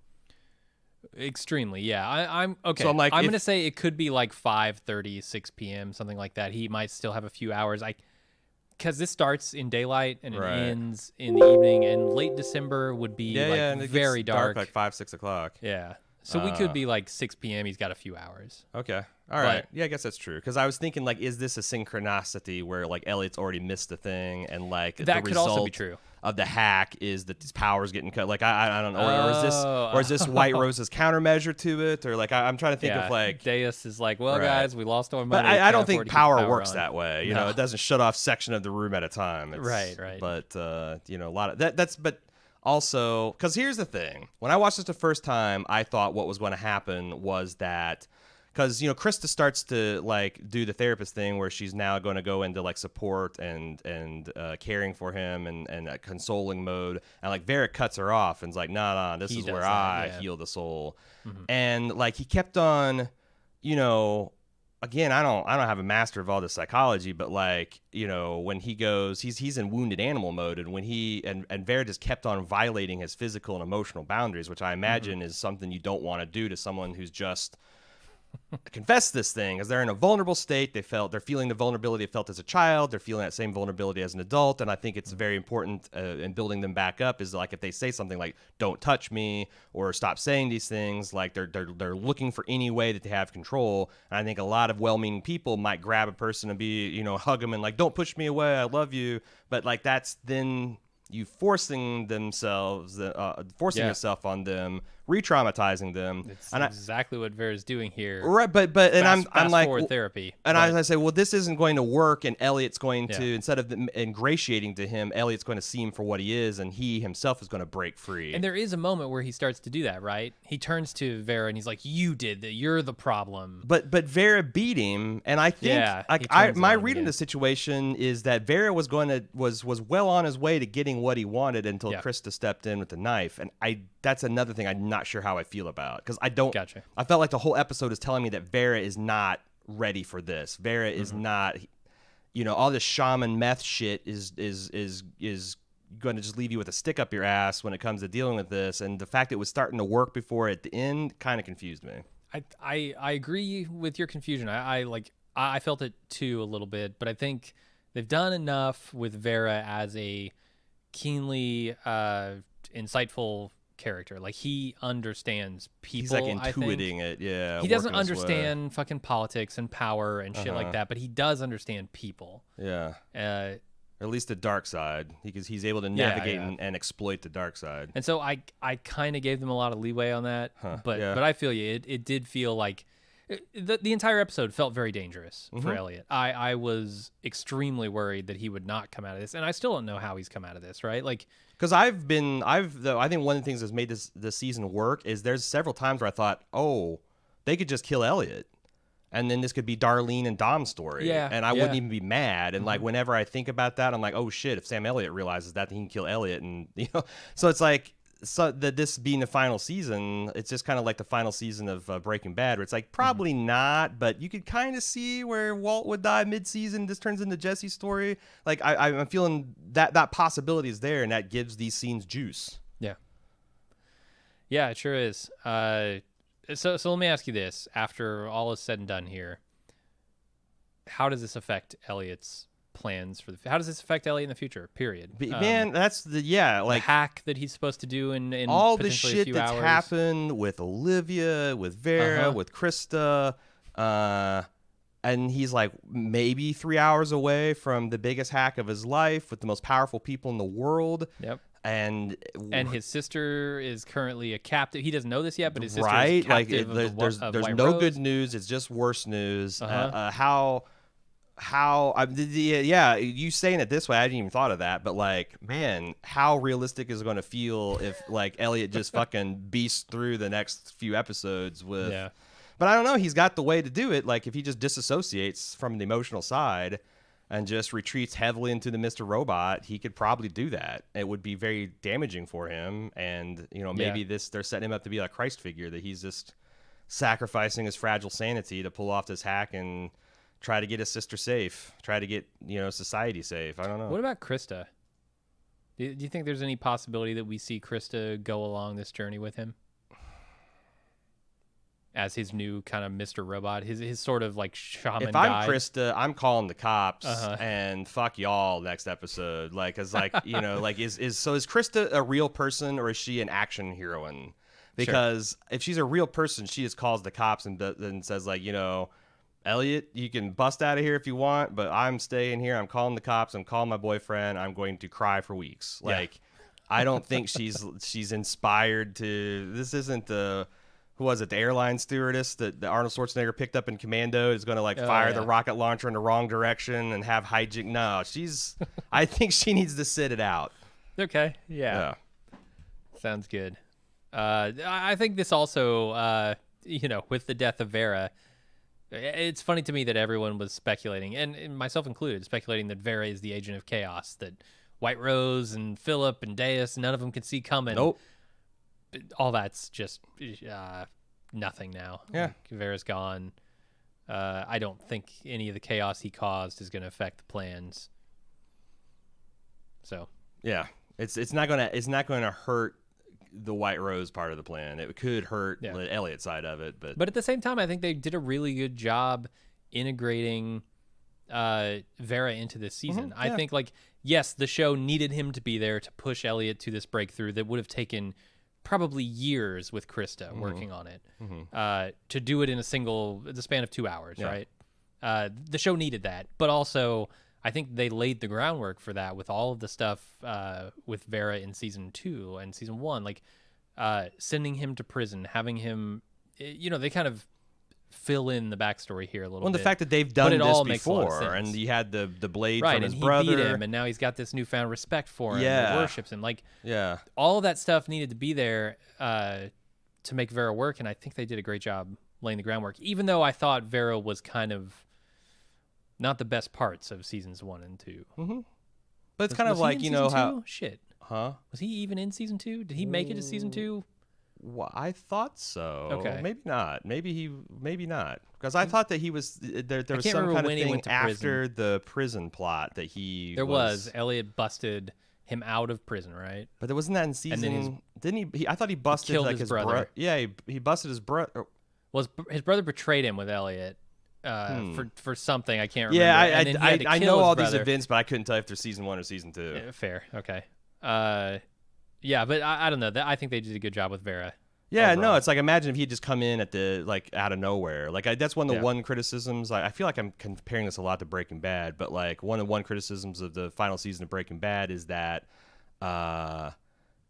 Extremely, yeah. I'm okay. So I'm going to say it could be like 5:30, 6 p.m., something like that. He might still have a few hours. Because this starts in daylight and it ends in the evening, and late December would be and it very gets dark. Like 5, 6 o'clock. Yeah. So we could be like 6 p.m. He's got a few hours. Okay. All right. Yeah, I guess that's true. Because I was thinking, like, is this a synchronicity where, like, Elliot's already missed the thing, and, like, that the could result also be true of the hack is that these powers getting cut? Like, I don't know. Or is this White Rose's countermeasure to it? Or, like, I'm trying to think of, like... Deus is like, well, guys, we lost our money. But I don't think power works that way. You know, it doesn't shut off section of the room at a time. Right. But, you know, a lot of... That's... But... Also, because here's the thing. When I watched this the first time, I thought what was going to happen was that, because, you know, Krista starts to, like, do the therapist thing where she's now going to go into, like, support and caring for him and a consoling mode. And, like, Vera cuts her off and is like, nah, this is where I heal the soul. Mm-hmm. And, like, he kept on, you know... Again, I don't have a master of all the psychology, but, like, you know, when he goes, he's in wounded animal mode, and when and Vera just kept on violating his physical and emotional boundaries, which I imagine is something you don't want to do to someone who's just confessed this thing, because they're in a vulnerable state. They're feeling the vulnerability they felt as a child. They're feeling that same vulnerability as an adult, and I think it's very important in building them back up. Is like if they say something like "Don't touch me" or "Stop saying these things," like they're looking for any way that they have control. And I think a lot of well-meaning people might grab a person and be, you know, hug them and like, "Don't push me away, I love you," but like that's then you forcing yourself on them, re-traumatizing them. It's exactly what Vera's doing here. Right, but I'm like forward therapy. And I say, well, this isn't going to work, and Elliot's going to, instead of ingratiating to him, Elliot's going to see him for what he is, and he himself is going to break free. And there is a moment where he starts to do that, right? He turns to Vera and he's like, "You did that. You're the problem." But Vera beat him, and I think my reading of the situation is that Vera was well on his way to getting what he wanted until Krista stepped in with the knife, and that's another thing I'm not sure how I feel about, because I don't. Gotcha. I felt like the whole episode is telling me that Vera is not ready for this. Vera is not, you know, all this shaman meth shit is going to just leave you with a stick up your ass when it comes to dealing with this. And the fact it was starting to work before at the end kind of confused me. I agree with your confusion. I felt it too a little bit, but I think they've done enough with Vera as a keenly insightful character. Like, he understands people. He's like intuiting it. Yeah, he doesn't understand fucking politics and power and shit like that, but he does understand people. Yeah. At least the dark side, because he's able to navigate and exploit the dark side. And so I kind of gave them a lot of leeway on that, but I feel you. It did feel like the entire episode felt very dangerous for Elliot. I was extremely worried that he would not come out of this, and I still don't know how he's come out of this, right? Like, because I think one of the things that's made this season work is there's several times where I thought, oh, they could just kill Elliot. and then this could be Darlene and Dom's story. Yeah, And I yeah. wouldn't even be mad. And like whenever I think about that, I'm like, oh shit, if Sam Elliott realizes that, then he can kill Elliot. And so it's like, so that this being the final season, it's just kind of like the final season of Breaking Bad, where it's like probably not, but you could kind of see where Walt would die mid-season. This turns into Jesse's story. Like I'm feeling that possibility is there, and that gives these scenes juice. Yeah, it sure is. So let me ask you this: after all is said and done here, how does this affect Elliot's plans for how does this affect Elliot in the future? Period. Man, that's the hack that he's supposed to do in all the potentially a shit few that's hours. happened with Olivia, with Vera, with Krista, and he's like maybe 3 hours away from the biggest hack of his life with the most powerful people in the world. Yep. And his sister is currently a captive. He doesn't know this yet, but his sister is right, like captive there's White no Rose. good news. It's just worse news. Uh-huh. You saying it this way, I didn't even thought of that, but like, man, how realistic is it going to feel if like Elliot just fucking beasts through the next few episodes with but I don't know, he's got the way to do it. Like if he just disassociates from the emotional side and just retreats heavily into the Mr. Robot, he could probably do that. It would be very damaging for him, and maybe they're setting him up to be like a Christ figure, that he's just sacrificing his fragile sanity to pull off this hack and try to get his sister safe, try to get, society safe. I don't know. What about Krista? Do you think there's any possibility that we see Krista go along this journey with him as his new kind of Mr. Robot, his sort of like shaman If I'm guy? Krista, I'm calling the cops and fuck y'all next episode. Like, cause like, like is Krista a real person, or is she an action heroine? Because if she's a real person, she just calls the cops and says like, Elliot, you can bust out of here if you want, but I'm staying here. I'm calling the cops. I'm calling my boyfriend. I'm going to cry for weeks. Like, I don't think she's inspired to. This isn't the who was it? The airline stewardess that Arnold Schwarzenegger picked up in Commando is going to like fire the rocket launcher in the wrong direction and have hijink. No, I think she needs to sit it out. Okay. Yeah. Sounds good. I think this also, with the death of Vera. It's funny to me that everyone was speculating, and myself included, speculating that Vera is the agent of chaos, that White Rose and Philip and Deus, none of them can see coming. Nope. All that's just nothing now. Yeah. Like, Vera's gone. I don't think any of the chaos he caused is going to affect the plans. So. Yeah. It's not gonna hurt the White Rose part of the plan. It could hurt the Elliot side of it, but at the same time, I think they did a really good job integrating Vera into this season. I think, like, yes, the show needed him to be there to push Elliot to this breakthrough that would have taken probably years with Krista working on it, to do it in the span of 2 hours, right? The show needed that, but also I think they laid the groundwork for that with all of the stuff with Vera in season 2 and season 1, like sending him to prison, having him, they kind of fill in the backstory here a little bit. Well, the fact that they've done this before, and you had the blade from his brother, he beat him, and now he's got this newfound respect for him, and worships him. Like, all of that stuff needed to be there to make Vera work, and I think they did a great job laying the groundwork. Even though I thought Vera was kind of not the best parts of seasons 1 and 2. But it's kind of like, how shit. Was he even in season 2? Did he make it to season 2? Well, I thought so. Okay. Maybe not. Maybe not. Because I thought that he was there was some kind of thing after the prison plot that he There was. Elliot busted him out of prison, right? But there wasn't that in season. And then didn't he? I thought he busted killed like his brother. brother. Yeah, he busted his brother. Well, his brother betrayed him with Elliot for something I can't remember. Yeah, I know all these events, but I couldn't tell if they're season 1 or season 2. Fair, okay. Yeah, but I don't know. I think they did a good job with Vera. Yeah, overall. no, it's like, imagine if he'd just come in out of nowhere. Like, that's one of the criticisms. I feel like I'm comparing this a lot to Breaking Bad, but like one criticisms of the final season of Breaking Bad is that,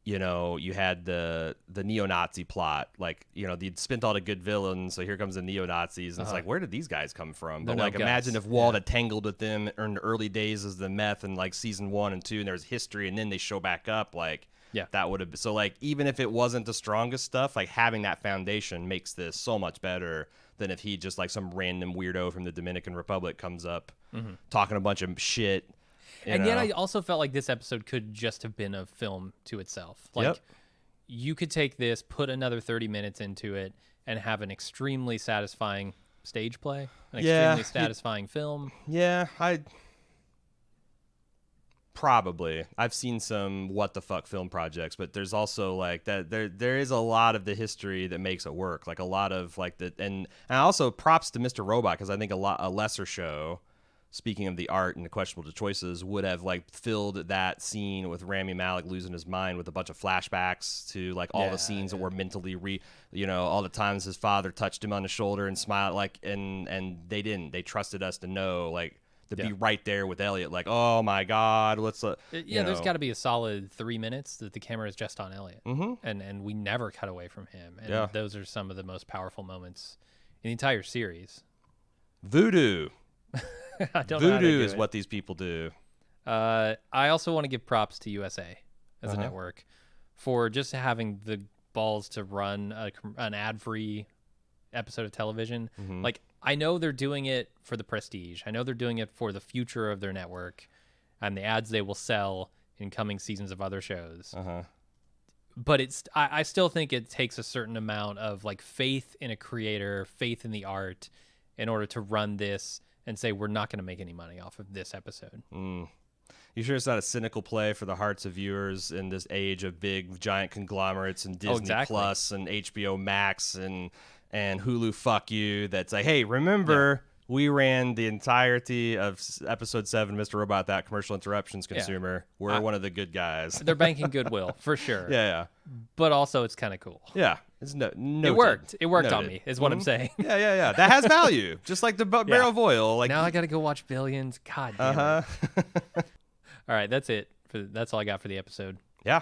you had the neo-Nazi plot. Like, they'd spent all the good villains, so here comes the neo-Nazis. And it's like, where did these guys come from? But like, imagine if Walt had tangled with them in the early days as the meth in like season 1 and 2, and there's history, and then they show back up. Like, Yeah. That would have so like even if it wasn't the strongest stuff, like having that foundation makes this so much better than if he just like some random weirdo from the Dominican Republic comes up talking a bunch of shit. And yet I also felt like this episode could just have been a film to itself. Like you could take this, put another 30 minutes into it, and have an extremely satisfying stage play, an extremely satisfying film. Yeah, probably. I've seen some what the fuck film projects, but there's also like that there is a lot of the history that makes it work. Like a lot of like and also props to Mr. Robot, because I think a lesser show, speaking of the art and the questionable choices, would have like filled that scene with Rami Malek losing his mind with a bunch of flashbacks to like all the scenes that were mentally all the times his father touched him on the shoulder and smiled, like, and they didn't. They trusted us to know, like, to be right there with Elliot, like, oh my God, let's there's got to be a solid 3 minutes that the camera is just on Elliot, and we never cut away from him, and those are some of the most powerful moments in the entire series. Voodoo. I don't know how they do is what these people do. I also want to give props to USA as a network for just having the balls to run an ad-free episode of television. Like, I know they're doing it for the prestige. I know they're doing it for the future of their network and the ads they will sell in coming seasons of other shows. But I still think it takes a certain amount of like faith in a creator, faith in the art, in order to run this and say, we're not going to make any money off of this episode. You sure it's not a cynical play for the hearts of viewers in this age of big giant conglomerates and Disney Plus and HBO Max and Hulu fuck you, that's like, hey, remember we ran the entirety of episode 7 Mr. Robot without commercial interruptions, consumer. We're one of the good guys. They're banking goodwill for sure. Yeah. But also it's kind of cool. Yeah. It's it worked. It worked on me, is what I'm saying. Yeah. That has value. Just like the barrel of oil. Like, now I got to go watch Billions. God damn it. All right, that's it. That's all I got for the episode. Yeah.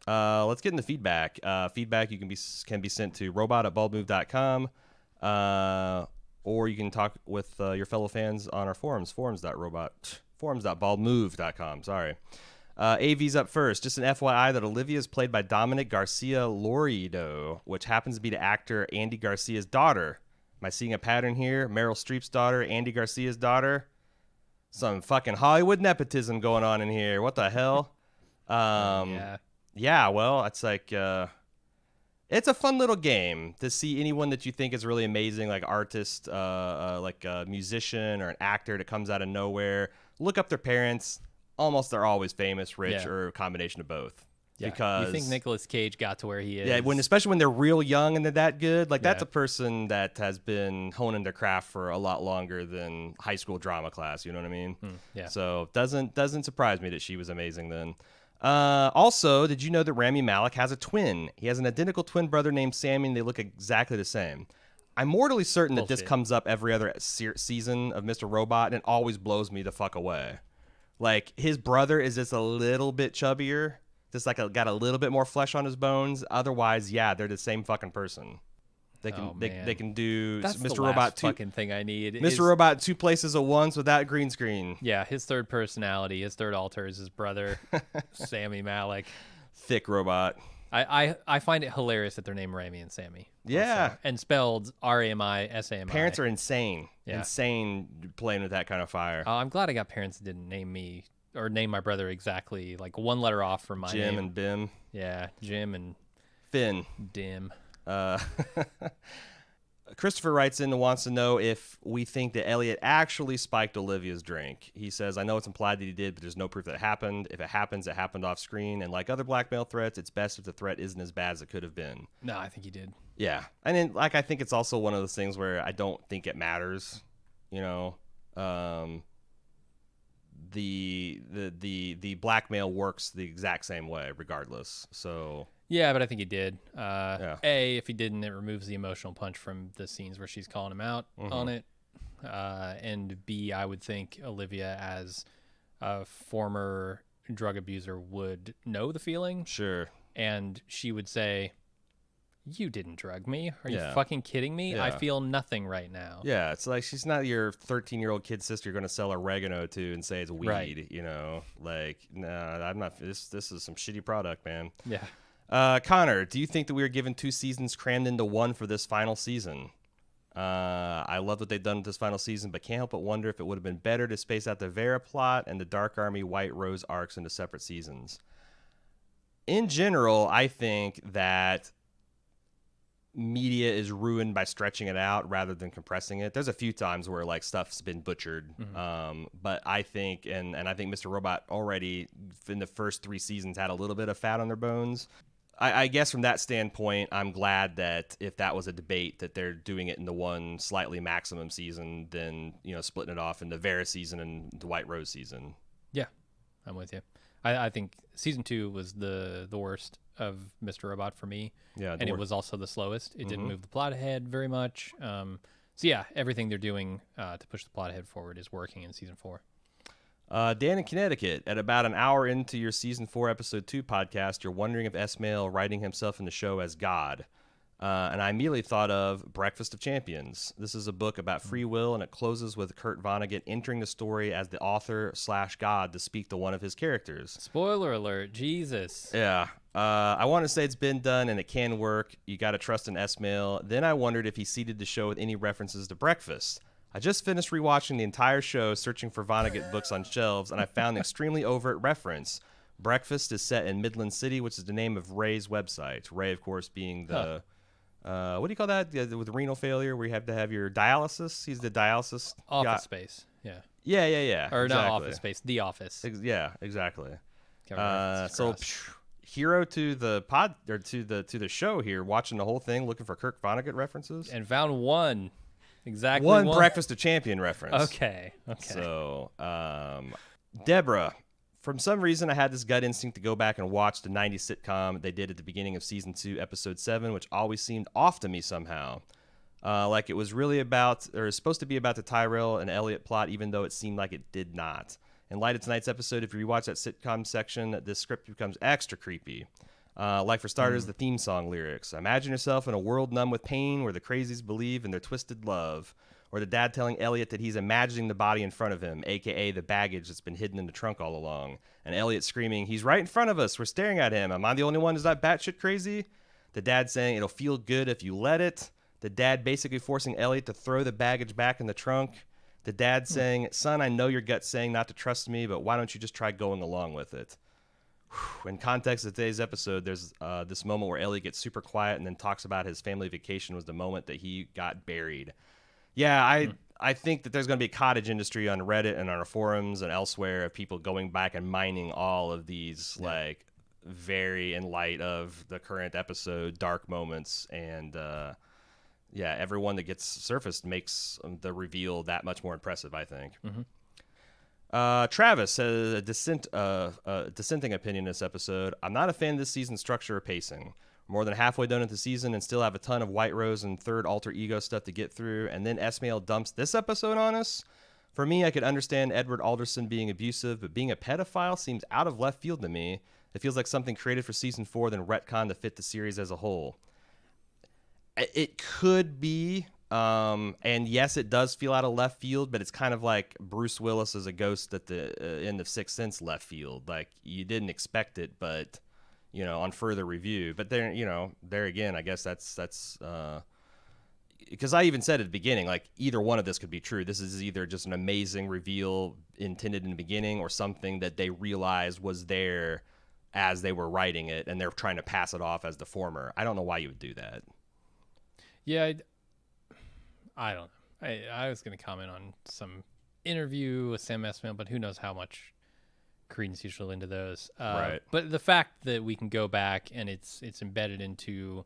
Let's get into feedback. Feedback can be sent to robot@baldmove.com, or you can talk with your fellow fans on our forums.baldmove.com. Sorry. AV's up first. Just an FYI that Olivia is played by Dominic Garcia Lorido, which happens to be the actor Andy Garcia's daughter. Am I seeing a pattern here? Meryl Streep's daughter, Andy Garcia's daughter. Some fucking Hollywood nepotism going on in here. What the hell? Yeah, well, it's like it's a fun little game to see anyone that you think is really amazing, like artist, like a musician or an actor that comes out of nowhere. Look up their parents. Almost they're always famous, rich, or a combination of both. Yeah. Because you think Nicolas Cage got to where he is. Yeah, especially when they're real young and they're that good. Like, that's a person that has been honing their craft for a lot longer than high school drama class. You know what I mean? Yeah. So doesn't surprise me that she was amazing then. Also, did you know that Rami Malek has a twin? He has an identical twin brother named Sammy, and they look exactly the same. I'm mortally certain that this comes up every other season of Mr. Robot, and it always blows me the fuck away. Like, his brother is just a little bit chubbier, just like got a little bit more flesh on his bones. Otherwise, yeah, they're the same fucking person. They can they can do That's Mr. the Robot last 2 fucking thing I need. Mr. Robot 2 places at once without green screen. Yeah, his third personality, his third alter is his brother, Sammy Malek. Thick robot. I find it hilarious that they're named Rami and Sammy. Yeah. Also. And spelled R-A-M-I-S-A-M-I. Parents are insane. Yeah. Insane playing with that kind of fire. I'm glad I got parents that didn't name me or name my brother exactly like one letter off from my Jim name. and Bim. Yeah, Jim and Finn. Dim. Christopher writes in and wants to know if we think that Elliot actually spiked Olivia's drink. He says, I know it's implied that he did, but there's no proof that it happened. If it happens, it happened off screen. And like other blackmail threats, it's best if the threat isn't as bad as it could have been. No, I think he did. Yeah. And then, like, I think it's also one of those things where I don't think it matters, you know. The blackmail works the exact same way regardless. So yeah, but I think he did. A, if he didn't, it removes the emotional punch from the scenes where she's calling him out on it. And B, I would think Olivia, as a former drug abuser, would know the feeling. Sure. And she would say, You didn't drug me. Are you Yeah. fucking kidding me? I Yeah. feel nothing right now. Yeah, it's like she's not your 13-year-old kid sister you're going to sell oregano to and say it's weed, Right. you know? Like, nah, I'm not. This is some shitty product, man. Yeah. Connor, do you think that we were given 2 seasons crammed into one for this final season? I love what they've done with this final season, but can't help but wonder if it would have been better to space out the Vera plot and the Dark Army White Rose arcs into separate seasons. In general, I think that media is ruined by stretching it out rather than compressing it. There's a few times where like stuff's been butchered, but I think and I think Mr. Robot already in the first 3 seasons had a little bit of fat on their bones. I guess from that standpoint, I'm glad that if that was a debate, that they're doing it in the one slightly maximum season, than splitting it off into Vera season and the White Rose season. Yeah, I'm with you. I think season 2 was the worst of Mr. Robot for me. Yeah, and it was also the slowest. It didn't move the plot ahead very much. So yeah, everything they're doing to push the plot ahead forward is working in season 4. Dan in Connecticut, at about an hour into your season 4 episode 2 podcast, you're wondering if Esmail writing himself in the show as God. And I immediately thought of Breakfast of Champions. This is a book about free will, and it closes with Kurt Vonnegut entering the story as the author/God to speak to one of his characters. Spoiler alert, Jesus. Yeah. I want to say it's been done and it can work. You got to trust in Esmail. Then I wondered if he seeded the show with any references to breakfast. I just finished rewatching the entire show, searching for Vonnegut books on shelves, and I found an extremely overt reference. Breakfast is set in Midland City, which is the name of Ray's website. Ray, of course, being the... what do you call that with renal failure where you have to have your dialysis? He's the dialysis Office Space. Yeah. Yeah. Or exactly. not Office Space, The Office. Yeah, exactly. So hero to the pod or to the show here, watching the whole thing, looking for Kirk Vonnegut references, and found one. Exactly one Breakfast of Champion reference. Okay. So, Deborah, from some reason, I had this gut instinct to go back and watch the 90s sitcom they did at the beginning of season 2, episode 7, which always seemed off to me somehow. Like it was really about, or is supposed to be about the Tyrell and Elliot plot, even though it seemed like it did not. In light of tonight's episode, if you rewatch that sitcom section, this script becomes extra creepy. Like for starters, the theme song lyrics. Imagine yourself in a world numb with pain where the crazies believe in their twisted love. Or the dad telling Elliot that he's imagining the body in front of him, a.k.a. the baggage that's been hidden in the trunk all along. And Elliot screaming, he's right in front of us. We're staring at him. Am I the only one who's not batshit crazy? The dad saying it'll feel good if you let it. The dad basically forcing Elliot to throw the baggage back in the trunk. The dad saying, son, I know your gut's saying not to trust me, but why don't you just try going along with it? In context of today's episode, there's this moment where Elliot gets super quiet and then talks about his family vacation was the moment that he got buried. Yeah, I think that there's going to be a cottage industry on Reddit and on our forums and elsewhere of people going back and mining all of these, like, very in light of the current episode, dark moments. And, yeah, everyone that gets surfaced makes the reveal that much more impressive, I think. Travis has a dissenting opinion in this episode. I'm not a fan of this season's structure or pacing. More than halfway done into the season and still have a ton of White Rose and third alter ego stuff to get through, and then Esmail dumps this episode on us? For me, I could understand Edward Alderson being abusive, but being a pedophile seems out of left field to me. It feels like something created for season 4 than retcon to fit the series as a whole. It could be, and yes, it does feel out of left field, but it's kind of like Bruce Willis as a ghost at the end of Sixth Sense left field. Like, you didn't expect it, but... on further review. But there, there again, I guess that's because I even said at the beginning, like, either one of this could be true. This is either just an amazing reveal intended in the beginning or something that they realized was there as they were writing it and they're trying to pass it off as the former. I don't know why you would do that. Yeah, I don't know. I was going to comment on some interview with Sam Esmail, but who knows how much credence usually into those. Right. But the fact that we can go back and it's embedded into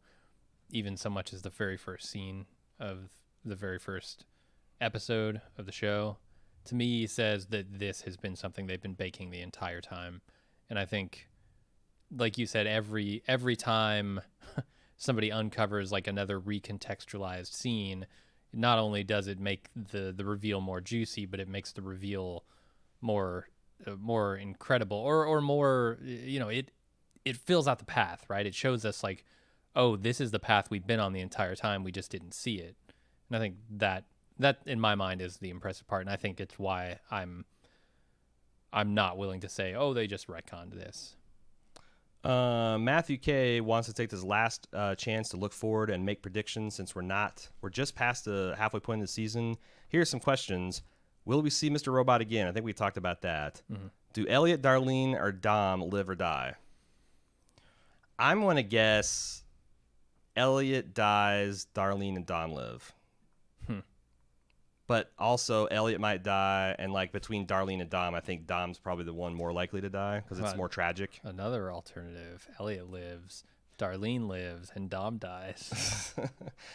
even so much as the very first scene of the very first episode of the show, to me says that this has been something they've been baking the entire time. And I think, like you said, every time somebody uncovers like another recontextualized scene, not only does it make the reveal more juicy, but it makes the reveal more incredible or more, it fills out the path, right? It shows us like, oh, this is the path we've been on the entire time. We just didn't see it. And I think that in my mind is the impressive part. And I think it's why I'm not willing to say, oh, they just retconned this. Matthew K wants to take this last chance to look forward and make predictions since we're just past the halfway point of the season. Here's some questions. Will we see Mr. Robot again? I think we talked about that. Mm-hmm. Do Elliot, Darlene, or Dom live or die? I'm going to guess Elliot dies, Darlene and Dom live. But also Elliot might die, and like between Darlene and Dom, I think Dom's probably the one more likely to die because it's more tragic. Another alternative: Elliot lives, Darlene lives, and Dom dies.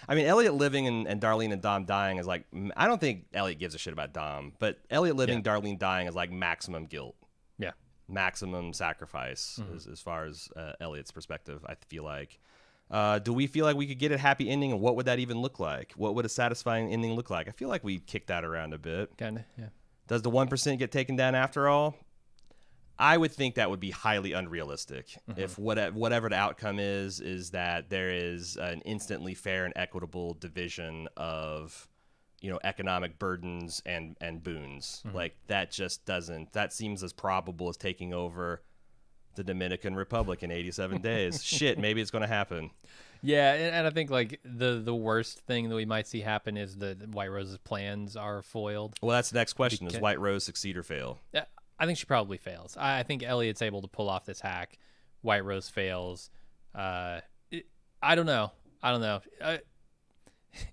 I mean, Elliot living and Darlene and Dom dying is like, I don't think Elliot gives a shit about Dom, but Elliot living, Darlene dying is like maximum guilt. Yeah, maximum sacrifice as far as Elliot's perspective. I feel like. Do we feel like we could get a happy ending, and what would that even look like? What would a satisfying ending look like? I feel like we kicked that around a bit. Kind of, yeah. Does the 1% get taken down after all? I would think that would be highly unrealistic. If whatever the outcome is that there is an instantly fair and equitable division of, economic burdens and boons. Like that just doesn't. That seems as probable as taking over the Dominican Republic in 87 days. Shit, maybe it's going to happen. Yeah, and I think like the worst thing that we might see happen is that White Rose's plans are foiled. Well, that's the next question. Does White Rose succeed or fail? I think she probably fails. I think Elliot's able to pull off this hack. White Rose fails. I don't know.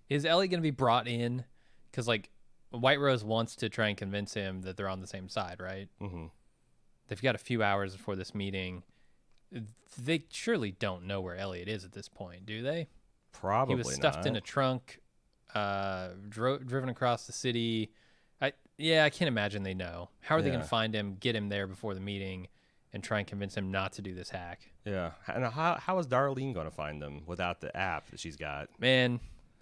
Is Elliot going to be brought in? Because like White Rose wants to try and convince him that they're on the same side, right? Mm-hmm. They've got a few hours before this meeting. They surely don't know where Elliot is at this point, do they? Probably not. He was stuffed in a trunk, driven across the city. I can't imagine they know. How are they going to find him, get him there before the meeting, and try and convince him not to do this hack? Yeah. And how is Darlene going to find them without the app that she's got? Man,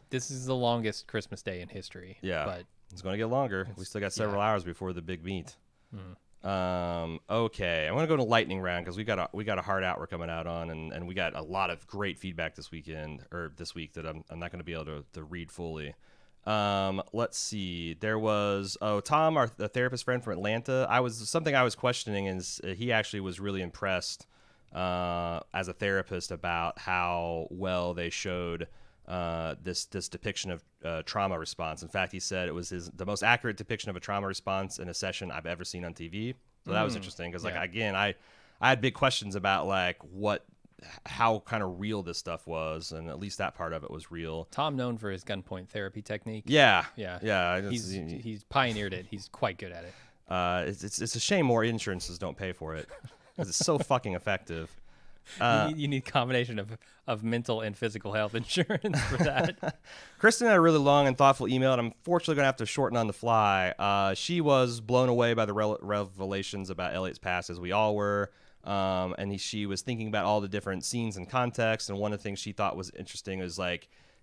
this is the longest Christmas day in history. Yeah. But it's going to get longer. We still got several hours before the big meet. Okay, I'm gonna go to lightning round because we got a hard out we're coming out on, and we got a lot of great feedback this week that I'm not gonna be able to read fully. Let's see. There was Tom, the therapist friend from Atlanta. I was questioning is he actually was really impressed as a therapist about how well they showed this depiction of trauma response. In fact, he said it was the most accurate depiction of a trauma response in a session I've ever seen on TV. So that was interesting because, again, I had big questions about how kind of real this stuff was, and at least that part of it was real. Tom, known for his gunpoint therapy technique. Yeah. He's pioneered it. He's quite good at it. It's a shame more insurances don't pay for it because it's so fucking effective. You need a combination of mental and physical health insurance for that. Kristen had a really long and thoughtful email, and I'm fortunately going to have to shorten on the fly. She was blown away by the revelations about Elliot's past, as we all were. And she was thinking about all the different scenes and context, and one of the things she thought was interesting was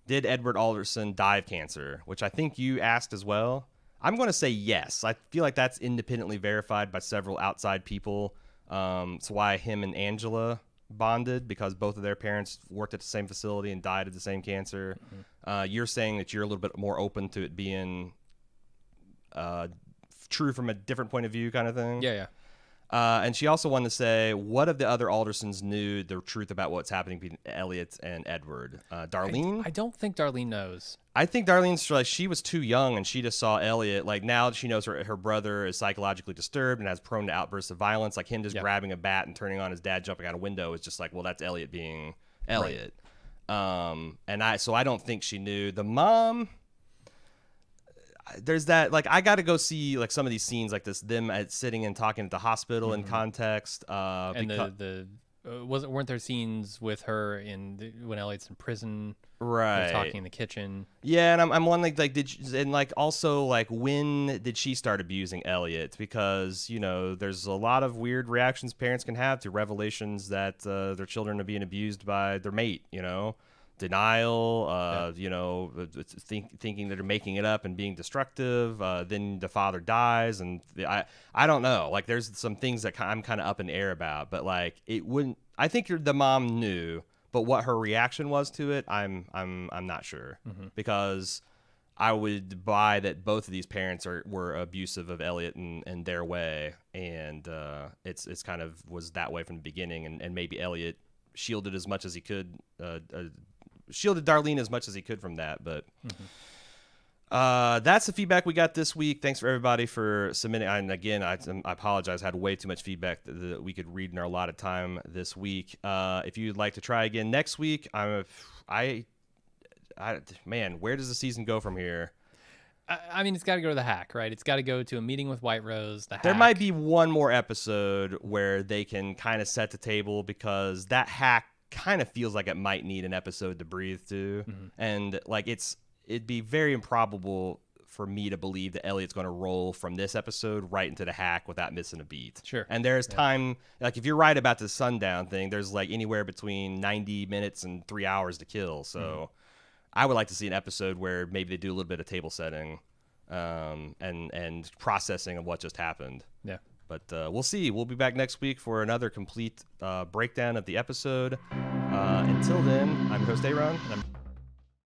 did Edward Alderson die of cancer? Which I think you asked as well. I'm going to say yes. I feel like that's independently verified by several outside people. It's why him and Angela bonded, because both of their parents worked at the same facility and died of the same cancer. You're saying that you're a little bit more open to it being true from a different point of view kind of thing. Yeah. And she also wanted to say, what of the other Aldersons knew the truth about what's happening between Elliot and Edward? Darlene? I don't think Darlene knows. I think Darlene's she was too young, and she just saw Elliot. Now that she knows her brother is psychologically disturbed and has prone to outbursts of violence, him just grabbing a bat and turning on his dad jumping out a window is just well, that's Elliot being Elliot. Right. So I don't think she knew. The mom, there's that I got to go see some of these scenes them sitting and talking at the hospital in context. And weren't there scenes with her when Elliot's in prison? Right, talking in the kitchen. Yeah, and I'm wondering when did she start abusing Elliot? Because there's a lot of weird reactions parents can have to revelations that their children are being abused by their mate. Denial, thinking that they're making it up and being destructive. Then the father dies, and I don't know. There's some things that I'm kind of up in the air about, but it wouldn't. I think the mom knew. but what her reaction was to it, I'm not sure, because I would buy that both of these parents were abusive of Elliot in their way, and it's kind of was that way from the beginning, and maybe Elliot shielded as much as he could, shielded Darlene as much as he could from that, but. That's the feedback we got this week. Thanks for everybody for submitting. And again, I apologize. I had way too much feedback that we could read in our allotted time this week. If you'd like to try again next week, man, where does the season go from here? I mean, it's got to go to the hack, right? It's got to go to a meeting with White Rose. The hack. There might be one more episode where they can kind of set the table, because that hack kind of feels like it might need an episode to breathe to, and like it'd be very improbable for me to believe that Elliot's going to roll from this episode right into the hack without missing a beat. Sure. And there's time, like if you're right about the sundown thing, there's like anywhere between 90 minutes and 3 hours to kill. So I would like to see an episode where maybe they do a little bit of table setting and processing of what just happened. Yeah. But we'll see. We'll be back next week for another complete breakdown of the episode. Until then, I'm your host, a.ron. And I'm